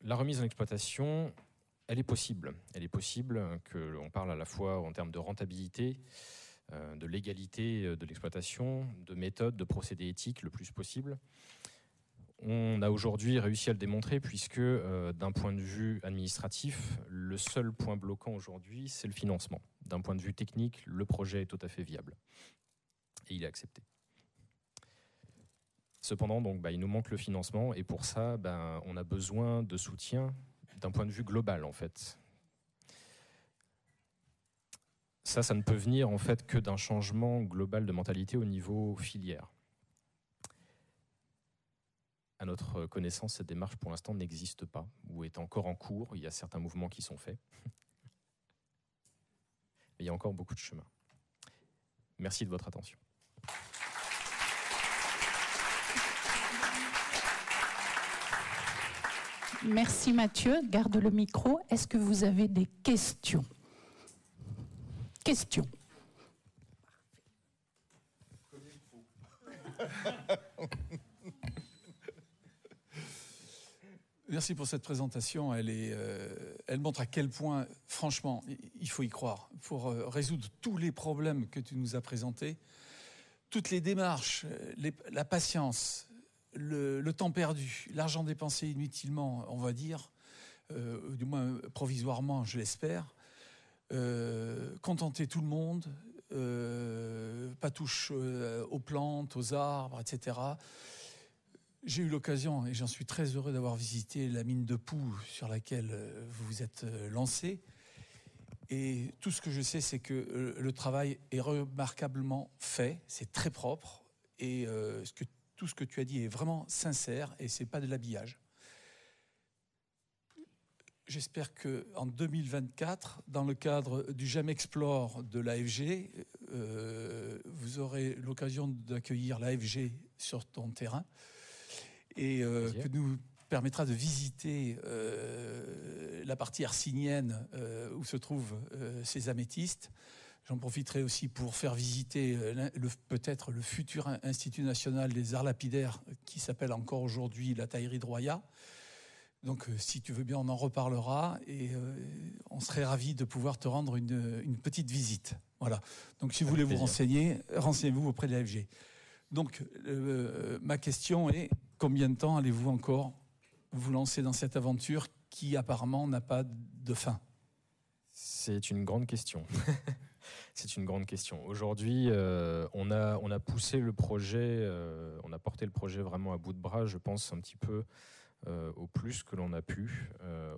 la remise en exploitation, elle est possible. Elle est possible, qu'on parle à la fois en termes de rentabilité, de légalité de l'exploitation, de méthode, de procédés éthiques le plus possible. On a aujourd'hui réussi à le démontrer puisque d'un point de vue administratif, le seul point bloquant aujourd'hui, c'est le financement. D'un point de vue technique, le projet est tout à fait viable et il est accepté. Cependant, donc, il nous manque le financement et pour ça, on a besoin de soutien d'un point de vue global en fait. Ça ne peut venir en fait que d'un changement global de mentalité au niveau filière. À notre connaissance, cette démarche pour l'instant n'existe pas ou est encore en cours. Il y a certains mouvements qui sont faits. Mais il y a encore beaucoup de chemin. Merci de votre attention. Merci Mathieu. Garde le micro. Est-ce que vous avez des questions ? Question. Merci pour cette présentation. Elle montre à quel point, franchement, il faut y croire. Pour résoudre tous les problèmes que tu nous as présentés, toutes les démarches, la patience, le temps perdu, l'argent dépensé inutilement, on va dire, du moins provisoirement, je l'espère, contenter tout le monde, pas touche aux plantes, aux arbres, etc. J'ai eu l'occasion, et j'en suis très heureux d'avoir visité la mine de Poux sur laquelle vous vous êtes lancé. Et tout ce que je sais, c'est que le travail est remarquablement fait, c'est très propre, et tout ce que tu as dit est vraiment sincère, et c'est pas de l'habillage. J'espère qu'en 2024, dans le cadre du GEM Explore de l'AFG, vous aurez l'occasion d'accueillir l'AFG sur ton terrain, et que nous permettra de visiter la partie hercynienne où se trouvent ces améthystes. J'en profiterai aussi pour faire visiter peut-être le futur Institut national des arts lapidaires qui s'appelle encore aujourd'hui la Taillerie de Roya. Donc si tu veux bien, on en reparlera et on serait ravis de pouvoir te rendre une petite visite. Voilà. Donc si vous voulez vous renseigner, renseignez-vous auprès de l'AFG. Donc ma question est, combien de temps allez-vous encore vous lancer dans cette aventure qui apparemment n'a pas de fin? C'est une grande question. C'est une grande question. Aujourd'hui, on a poussé le projet, on a porté le projet vraiment à bout de bras, je pense un petit peu au plus que l'on a pu.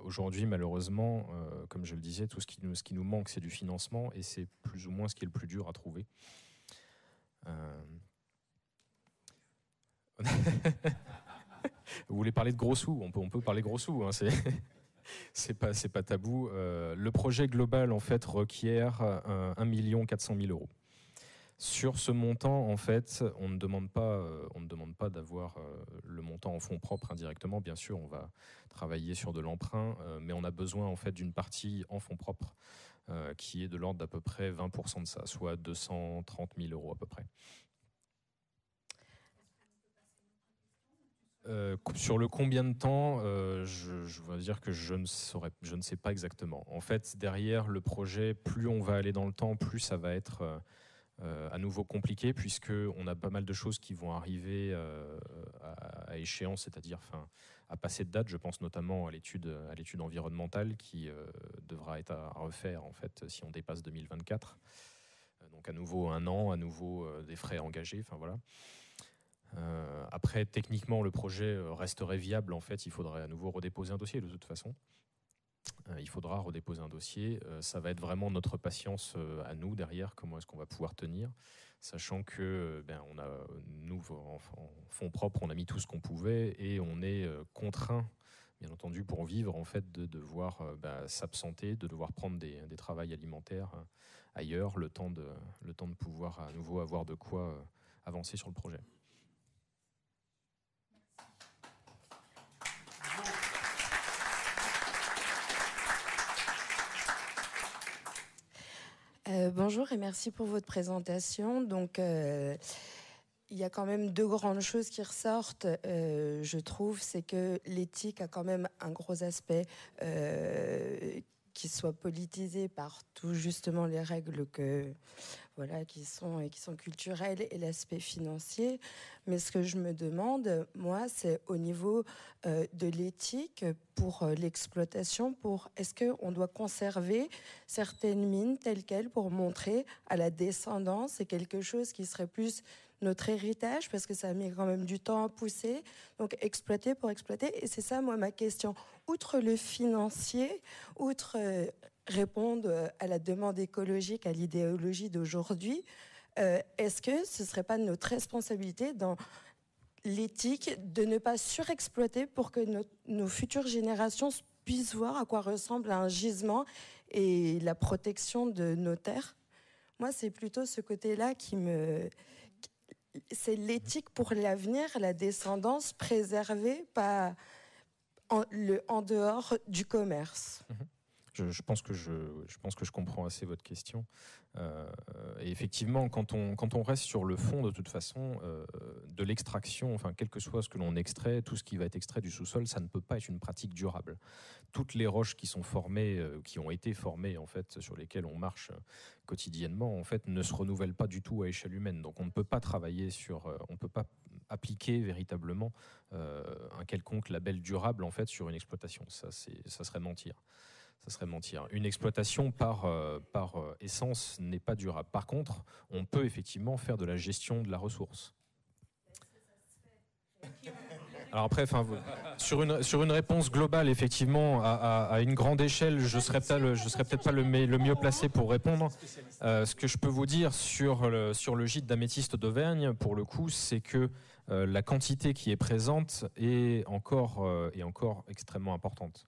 Aujourd'hui, malheureusement, comme je le disais, tout ce qui nous manque, c'est du financement et c'est plus ou moins ce qui est le plus dur à trouver. Vous voulez parler de gros sous? On peut parler gros sous, hein, c'est pas tabou. Le projet global en fait requiert 1 400 000 €. Sur ce montant, en fait, on ne demande pas d'avoir le montant en fonds propres indirectement. Bien sûr, on va travailler sur de l'emprunt, mais on a besoin en fait d'une partie en fonds propres qui est de l'ordre d'à peu près 20% de ça, soit 230 000 € à peu près. Sur le combien de temps, je veux dire que je ne sais pas exactement. En fait, derrière le projet, plus on va aller dans le temps, plus ça va être à nouveau compliqué, puisqu'on a pas mal de choses qui vont arriver à échéance, c'est-à-dire à passer de date. Je pense notamment à l'étude environnementale qui devra être à refaire en fait, si on dépasse 2024. Donc à nouveau un an, à nouveau des frais engagés, enfin voilà. Après, techniquement, le projet resterait viable. En fait, il faudrait à nouveau redéposer un dossier de toute façon. Il faudra redéposer un dossier. Ça va être vraiment notre patience à nous derrière. Comment est-ce qu'on va pouvoir tenir, sachant que nous, en fonds propres, on a mis tout ce qu'on pouvait et on est contraint, bien entendu, pour vivre, en fait, de devoir s'absenter, de devoir prendre des travails alimentaires ailleurs, le temps de pouvoir à nouveau avoir de quoi avancer sur le projet. Bonjour et merci pour votre présentation. Donc, il y a quand même deux grandes choses qui ressortent, je trouve, c'est que l'éthique a quand même un gros aspect qui soit politisé par tout justement les règles qui sont culturelles et l'aspect financier. Mais ce que je me demande, moi, c'est au niveau de l'éthique pour l'exploitation, est-ce qu'on doit conserver certaines mines telles quelles pour montrer à la descendance, c'est quelque chose qui serait plus notre héritage, parce que ça a mis quand même du temps à pousser, donc exploiter pour exploiter. Et c'est ça, moi, ma question. Outre le financier, outre répondre à la demande écologique, à l'idéologie d'aujourd'hui, est-ce que ce ne serait pas notre responsabilité dans l'éthique de ne pas surexploiter pour que nos futures générations puissent voir à quoi ressemble un gisement et la protection de nos terres? Moi, c'est plutôt ce côté-là qui me... C'est l'éthique pour l'avenir, la descendance préservée, pas en dehors du commerce. Je pense que je comprends assez votre question. Et effectivement, quand on reste sur le fond, de toute façon, de l'extraction, enfin, quel que soit ce que l'on extrait, tout ce qui va être extrait du sous-sol, ça ne peut pas être une pratique durable. Toutes les roches qui sont formées, qui ont été formées, en fait, sur lesquelles on marche quotidiennement, en fait, ne se renouvellent pas du tout à échelle humaine. Donc, on ne peut pas travailler on ne peut pas appliquer véritablement un quelconque label durable, en fait, sur une exploitation. Ça serait mentir. Ça serait mentir. Une exploitation par essence n'est pas durable. Par contre, on peut effectivement faire de la gestion de la ressource. Alors après, sur une réponse globale, effectivement, à une grande échelle, je serais peut-être pas le mieux placé pour répondre. Ce que je peux vous dire sur le gîte d'améthyste d'Auvergne, pour le coup, c'est que la quantité qui est présente est encore extrêmement importante.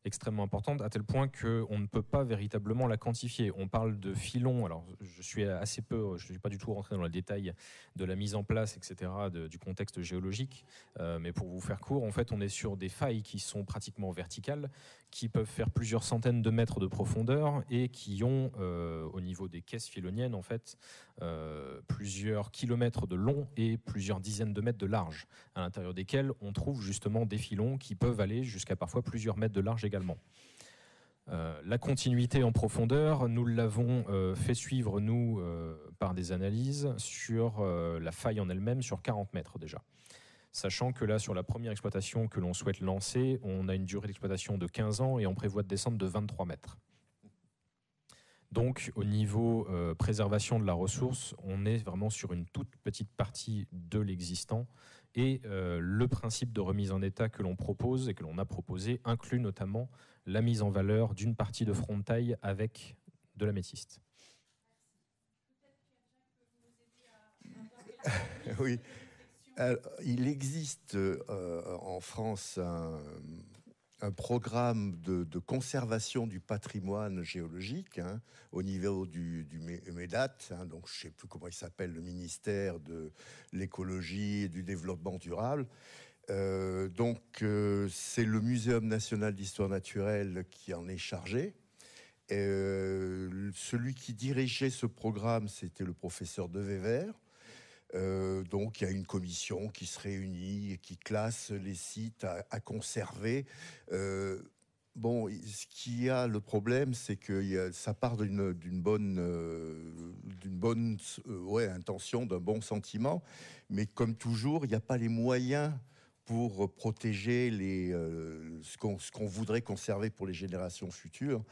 Extrêmement importante, à tel point qu'on ne peut pas véritablement la quantifier. On parle de filons, alors je suis pas du tout rentré dans le détail de la mise en place, etc., du contexte géologique, mais pour vous faire court, en fait, on est sur des failles qui sont pratiquement verticales, qui peuvent faire plusieurs centaines de mètres de profondeur et qui ont, au niveau des caisses filoniennes, en fait, plusieurs kilomètres de long et plusieurs dizaines de mètres de large, à l'intérieur desquels on trouve justement des filons qui peuvent aller jusqu'à parfois plusieurs mètres de large également. La continuité en profondeur, nous l'avons fait suivre, nous, par des analyses sur la faille en elle-même, sur 40 mètres déjà. Sachant que là, sur la première exploitation que l'on souhaite lancer, on a une durée d'exploitation de 15 ans et on prévoit de descendre de 23 mètres. Donc, au niveau préservation de la ressource, on est vraiment sur une toute petite partie de l'existant. Et le principe de remise en état que l'on propose et que l'on a proposé inclut notamment la mise en valeur d'une partie de frontail avec de l'améthyste. Oui. Alors, il existe en France un programme de conservation du patrimoine géologique au niveau du MEDAT, donc je ne sais plus comment il s'appelle, le ministère de l'écologie et du développement durable. Donc c'est le Muséum national d'histoire naturelle qui en est chargé. Celui qui dirigeait ce programme, c'était le professeur De Wever. Donc il y a une commission qui se réunit et qui classe les sites à conserver. Bon, ce qui a le problème, c'est que ça part d'une bonne intention, d'un bon sentiment, mais comme toujours, il n'y a pas les moyens pour protéger ce qu'on voudrait conserver pour les générations futures.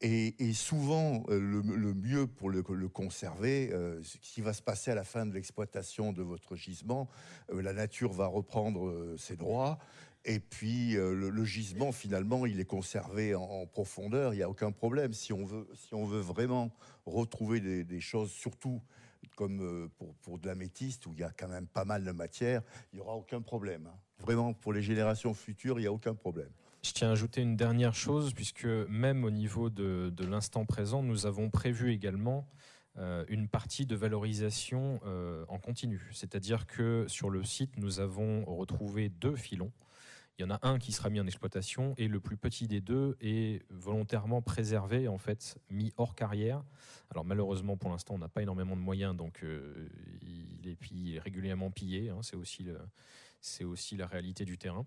Et souvent, le mieux pour le conserver, ce qui va se passer à la fin de l'exploitation de votre gisement, la nature va reprendre ses droits, et puis le gisement, finalement, il est conservé en profondeur, il n'y a aucun problème. Si on veut vraiment retrouver des choses, surtout comme pour de l'améthyste, où il y a quand même pas mal de matière, il n'y aura aucun problème. Vraiment, pour les générations futures, il n'y a aucun problème. Je tiens à ajouter une dernière chose, puisque même au niveau de l'instant présent, nous avons prévu également une partie de valorisation en continu. C'est-à-dire que sur le site, nous avons retrouvé 2 filons. Il y en a un qui sera mis en exploitation et le plus petit des 2 est volontairement préservé, en fait, mis hors carrière. Alors malheureusement, pour l'instant, on n'a pas énormément de moyens, donc il est régulièrement pillé. C'est aussi la réalité du terrain.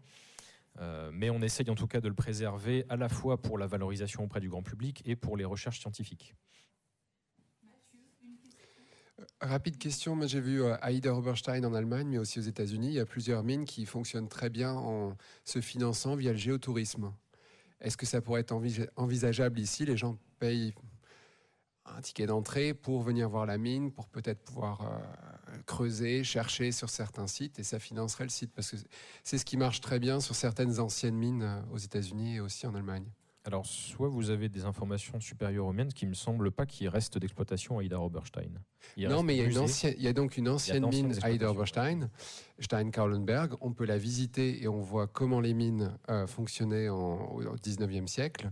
Mais on essaye en tout cas de le préserver à la fois pour la valorisation auprès du grand public et pour les recherches scientifiques. Rapide question, moi j'ai vu à Idar-Oberstein en Allemagne, mais aussi aux États-Unis, il y a plusieurs mines qui fonctionnent très bien en se finançant via le géotourisme. Est-ce que ça pourrait être envisageable ici? Les gens payent un ticket d'entrée pour venir voir la mine, pour peut-être pouvoir creuser, chercher sur certains sites, et ça financerait le site, parce que c'est ce qui marche très bien sur certaines anciennes mines aux États-Unis et aussi en Allemagne. Alors, soit vous avez des informations supérieures aux miennes, ce qui ne me semble pas qu'il reste d'exploitation à Idar-Oberstein. Non, mais il y a donc une ancienne mine à Idar-Oberstein, Stein-Kaulenberg. On peut la visiter et on voit comment les mines fonctionnaient au 19e siècle.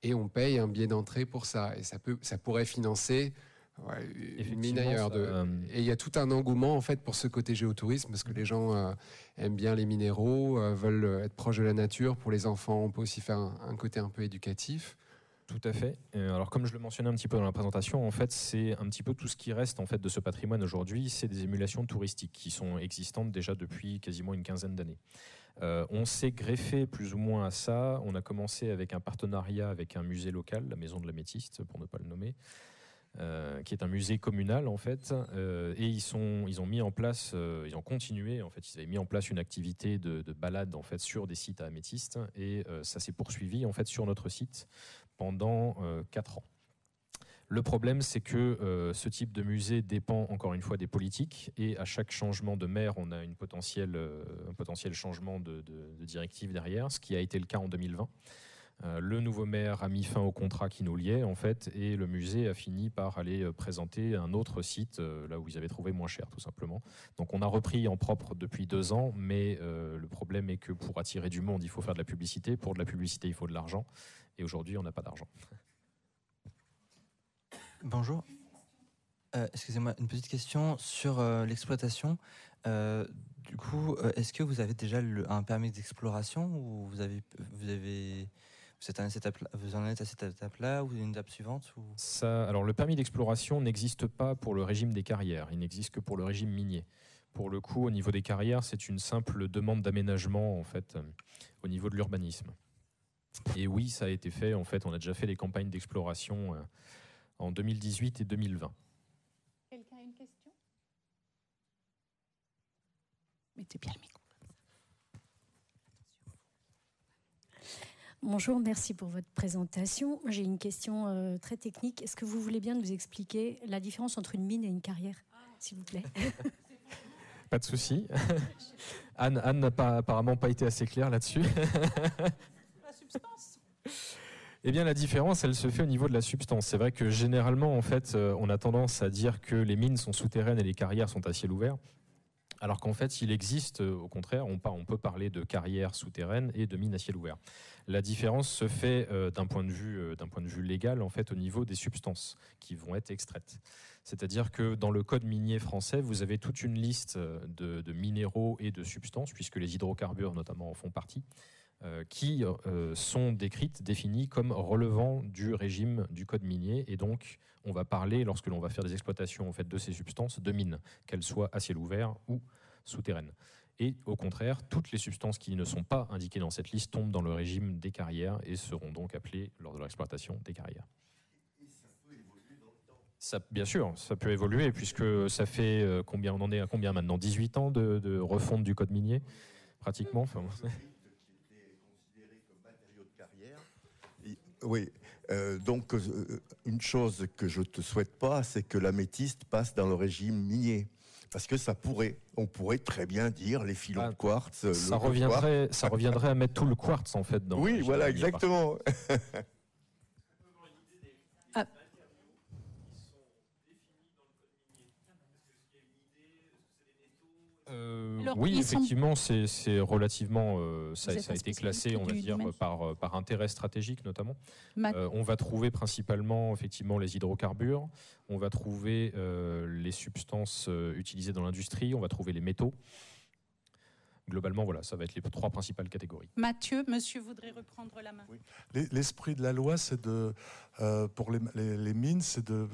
Et on paye un billet d'entrée pour ça. Et ça pourrait financer une mine ailleurs. Et il y a tout un engouement en fait pour ce côté géotourisme, parce que les gens aiment bien les minéraux, veulent être proches de la nature. Pour les enfants, on peut aussi faire un côté un peu éducatif. Tout à fait. Alors comme je le mentionnais un petit peu dans la présentation, en fait, c'est un petit peu tout ce qui reste en fait de ce patrimoine aujourd'hui, c'est des émulations touristiques qui sont existantes déjà depuis quasiment une quinzaine d'années. On s'est greffé plus ou moins à ça. On a commencé avec un partenariat avec un musée local, la Maison de l'Améthyste, pour ne pas le nommer, qui est un musée communal en fait. Et ils ont mis en place, ils ont continué en fait, ils avaient mis en place une activité de balade en fait sur des sites à améthyste et ça s'est poursuivi en fait sur notre site pendant 4 ans. Le problème, c'est que ce type de musée dépend encore une fois des politiques et à chaque changement de maire, on a un potentiel changement de directive derrière, ce qui a été le cas en 2020. Le nouveau maire a mis fin au contrat qui nous liait en fait et le musée a fini par aller présenter un autre site là où ils avaient trouvé moins cher tout simplement. Donc on a repris en propre depuis 2 ans, mais le problème est que pour attirer du monde, il faut faire de la publicité. Pour de la publicité, il faut de l'argent. Et aujourd'hui, on n'a pas d'argent. Bonjour. Excusez-moi, une petite question sur l'exploitation. Du coup, est-ce que vous avez déjà un permis d'exploration ou vous en êtes à cette étape-là ou une étape suivante ou... Alors, le permis d'exploration n'existe pas pour le régime des carrières. Il n'existe que pour le régime minier. Pour le coup, au niveau des carrières, c'est une simple demande d'aménagement en fait, au niveau de l'urbanisme. Et oui, ça a été fait. En fait, on a déjà fait des campagnes d'exploration en 2018 et 2020. Quelqu'un a une question? Mettez bien le micro. Bonjour, merci pour votre présentation. J'ai une question très technique. Est-ce que vous voulez bien nous expliquer la différence entre une mine et une carrière, s'il vous plaît? Pas de souci. Anne n'a apparemment pas été assez claire là-dessus. La substance. Eh bien, la différence, elle se fait au niveau de la substance. C'est vrai que généralement, en fait, on a tendance à dire que les mines sont souterraines et les carrières sont à ciel ouvert. Alors qu'en fait, il existe, au contraire, on peut parler de carrières souterraines et de mines à ciel ouvert. La différence se fait d'un point de vue légal, en fait, au niveau des substances qui vont être extraites. C'est-à-dire que dans le code minier français, vous avez toute une liste de minéraux et de substances, puisque les hydrocarbures notamment en font partie, qui sont définies comme relevant du régime du code minier. Et donc, on va parler, lorsque l'on va faire des exploitations en fait, de ces substances, de mines, qu'elles soient à ciel ouvert ou souterraines. Et au contraire, toutes les substances qui ne sont pas indiquées dans cette liste tombent dans le régime des carrières et seront donc appelées, lors de leur exploitation, des carrières. Et ça peut évoluer dans le temps. Ça, bien sûr, ça peut évoluer, puisque ça fait combien, on en est à combien maintenant, 18 ans de refonte du code minier, pratiquement. Enfin, oui, donc une chose que je ne te souhaite pas, c'est que l'améthyste passe dans le régime minier. Parce que on pourrait très bien dire les filons de quartz. Ça reviendrait à mettre tout le quartz en fait dans. Oui, voilà, exactement. Oui, effectivement, c'est relativement. Ça a été classé, on va dire, par intérêt stratégique notamment. On va trouver principalement, effectivement, les hydrocarbures. On va trouver les substances utilisées dans l'industrie. On va trouver les métaux. Globalement, voilà, ça va être les 3 principales catégories. Mathieu, monsieur voudrait reprendre la main. Oui. L'esprit de la loi, c'est pour les mines, c'est de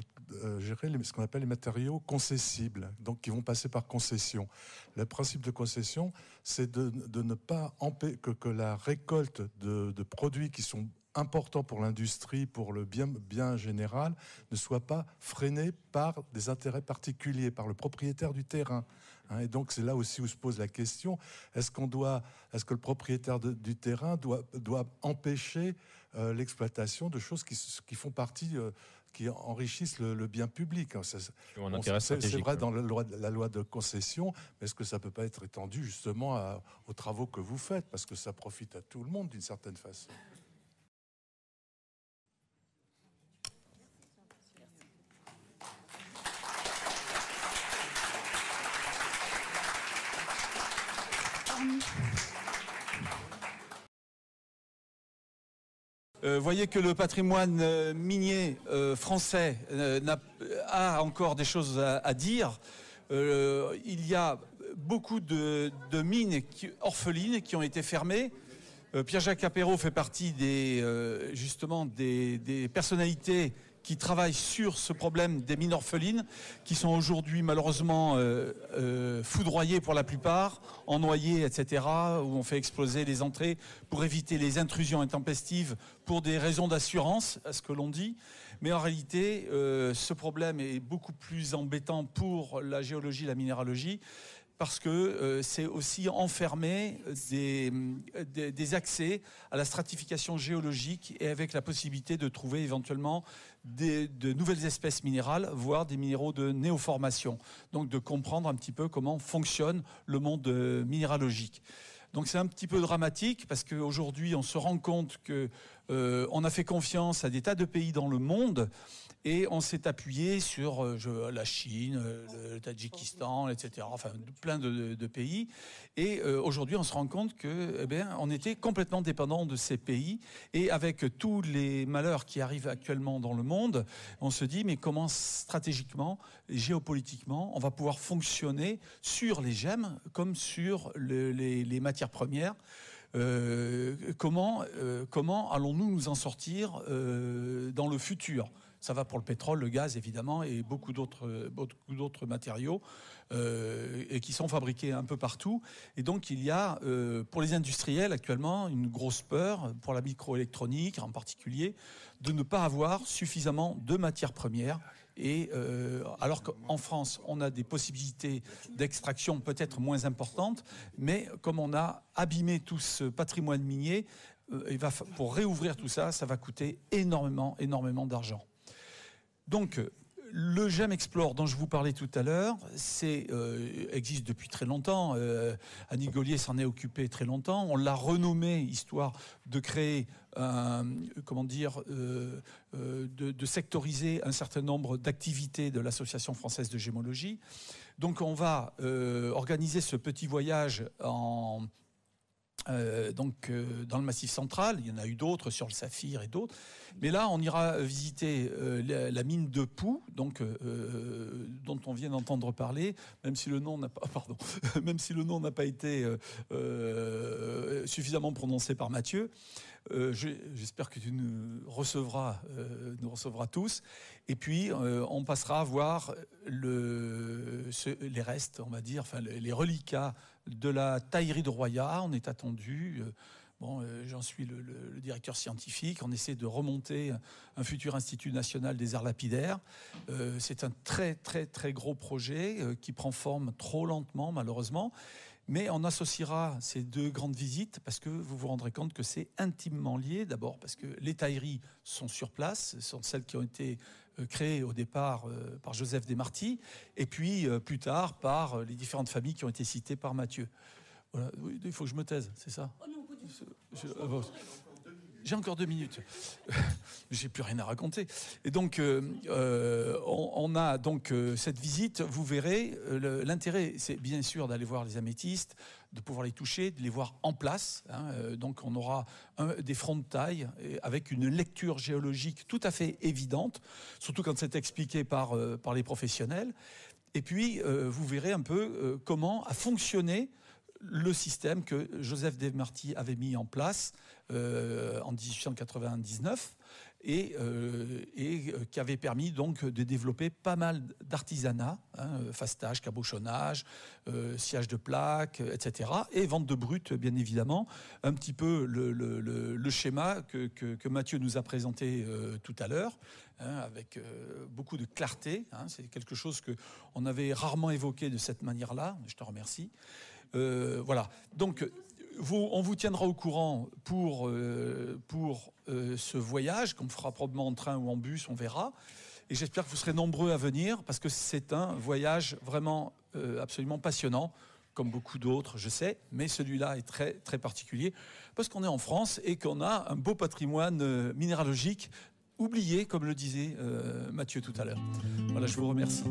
gérer ce qu'on appelle les matériaux concessibles, donc qui vont passer par concession. Le principe de concession, c'est de ne pas empêcher que la récolte de produits qui sont importants pour l'industrie, pour le bien général, ne soit pas freinée par des intérêts particuliers, par le propriétaire du terrain. Et donc c'est là aussi où se pose la question, est-ce que le propriétaire du terrain doit empêcher l'exploitation de choses qui font partie, qui enrichissent le bien public. C'est vrai dans la loi de concession, mais est-ce que ça ne peut pas être étendu justement aux travaux que vous faites, parce que ça profite à tout le monde d'une certaine façon. Voyez que le patrimoine minier français a encore des choses à dire. Il y a beaucoup de mines orphelines qui ont été fermées Pierre-Jacques Apéro fait partie justement des personnalités qui travaillent sur ce problème des mines orphelines, qui sont aujourd'hui malheureusement foudroyées pour la plupart, ennoyées, etc., où on fait exploser les entrées pour éviter les intrusions intempestives pour des raisons d'assurance, à ce que l'on dit. Mais en réalité, ce problème est beaucoup plus embêtant pour la géologie, la minéralogie, parce que c'est aussi enfermer des accès à la stratification géologique et avec la possibilité de trouver éventuellement de nouvelles espèces minérales, voire des minéraux de néoformation. Donc de comprendre un petit peu comment fonctionne le monde minéralogique. Donc c'est un petit peu dramatique parce qu'aujourd'hui on se rend compte qu'on a fait confiance à des tas de pays dans le monde et on s'est appuyé sur la Chine, le Tadjikistan, etc. Enfin plein de pays. Et aujourd'hui on se rend compte que on était complètement dépendant de ces pays. Et avec tous les malheurs qui arrivent actuellement dans le monde, on se dit mais comment stratégiquement, géopolitiquement, on va pouvoir fonctionner sur les gemmes comme sur les matières premières. Comment allons-nous nous en sortir dans le futur ? Ça va pour le pétrole, le gaz évidemment et beaucoup d'autres matériaux et qui sont fabriqués un peu partout. Et donc il y a pour les industriels actuellement une grosse peur, pour la microélectronique en particulier, de ne pas avoir suffisamment de matières premières. Et alors qu'en France, on a des possibilités d'extraction peut-être moins importantes, mais comme on a abîmé tout ce patrimoine minier, pour réouvrir tout ça, ça va coûter énormément d'argent. Donc, le GEM Explore dont je vous parlais tout à l'heure, existe depuis très longtemps. Annie Gaulier s'en est occupée très longtemps. On l'a renommé histoire de créer, de sectoriser un certain nombre d'activités de l'Association française de gémologie. Donc, on va organiser ce petit voyage dans le Massif central. Il y en a eu d'autres sur le Saphir et d'autres. Mais là, on ira visiter la mine de Pou, dont on vient d'entendre parler, même si le nom n'a pas été suffisamment prononcé par Mathieu. J'espère que tu nous recevras tous. Et puis, on passera à voir les restes, on va dire, enfin les reliquats de la taillerie de Roya. On est attendu. J'en suis le directeur scientifique. On essaie de remonter un futur institut national des arts lapidaires. C'est un très, très, très gros projet qui prend forme trop lentement, malheureusement. Mais on associera ces deux grandes visites parce que vous vous rendrez compte que c'est intimement lié. D'abord parce que les tailleries sont sur place, ce sont celles qui ont été créées au départ par Joseph Desmarty, et puis plus tard par les différentes familles qui ont été citées par Mathieu. Voilà. Il faut que je me taise, c'est ça ? Oh non, pas du tout. J'ai encore 2 minutes. J'ai plus rien à raconter. Et donc, on a donc cette visite. Vous verrez, l'intérêt, c'est bien sûr d'aller voir les améthystes, de pouvoir les toucher, de les voir en place. Donc, on aura des fronts de taille avec une lecture géologique tout à fait évidente, surtout quand c'est expliqué par les professionnels. Et puis, vous verrez un peu comment a fonctionné le système que Joseph Desmarty avait mis en place en 1899 et qui avait permis donc de développer pas mal d'artisanat, facetage, cabochonnage, sciage de plaques, etc. et vente de brut, bien évidemment. Un petit peu le schéma que Mathieu nous a présenté tout à l'heure, avec beaucoup de clarté. C'est quelque chose qu'on avait rarement évoqué de cette manière-là. Je te remercie. Voilà. Donc, on vous tiendra au courant pour ce voyage qu'on fera probablement en train ou en bus, on verra. Et j'espère que vous serez nombreux à venir parce que c'est un voyage vraiment absolument passionnant, comme beaucoup d'autres, je sais, mais celui-là est très, très particulier parce qu'on est en France et qu'on a un beau patrimoine minéralogique oublié, comme le disait Mathieu tout à l'heure. Voilà, je vous remercie.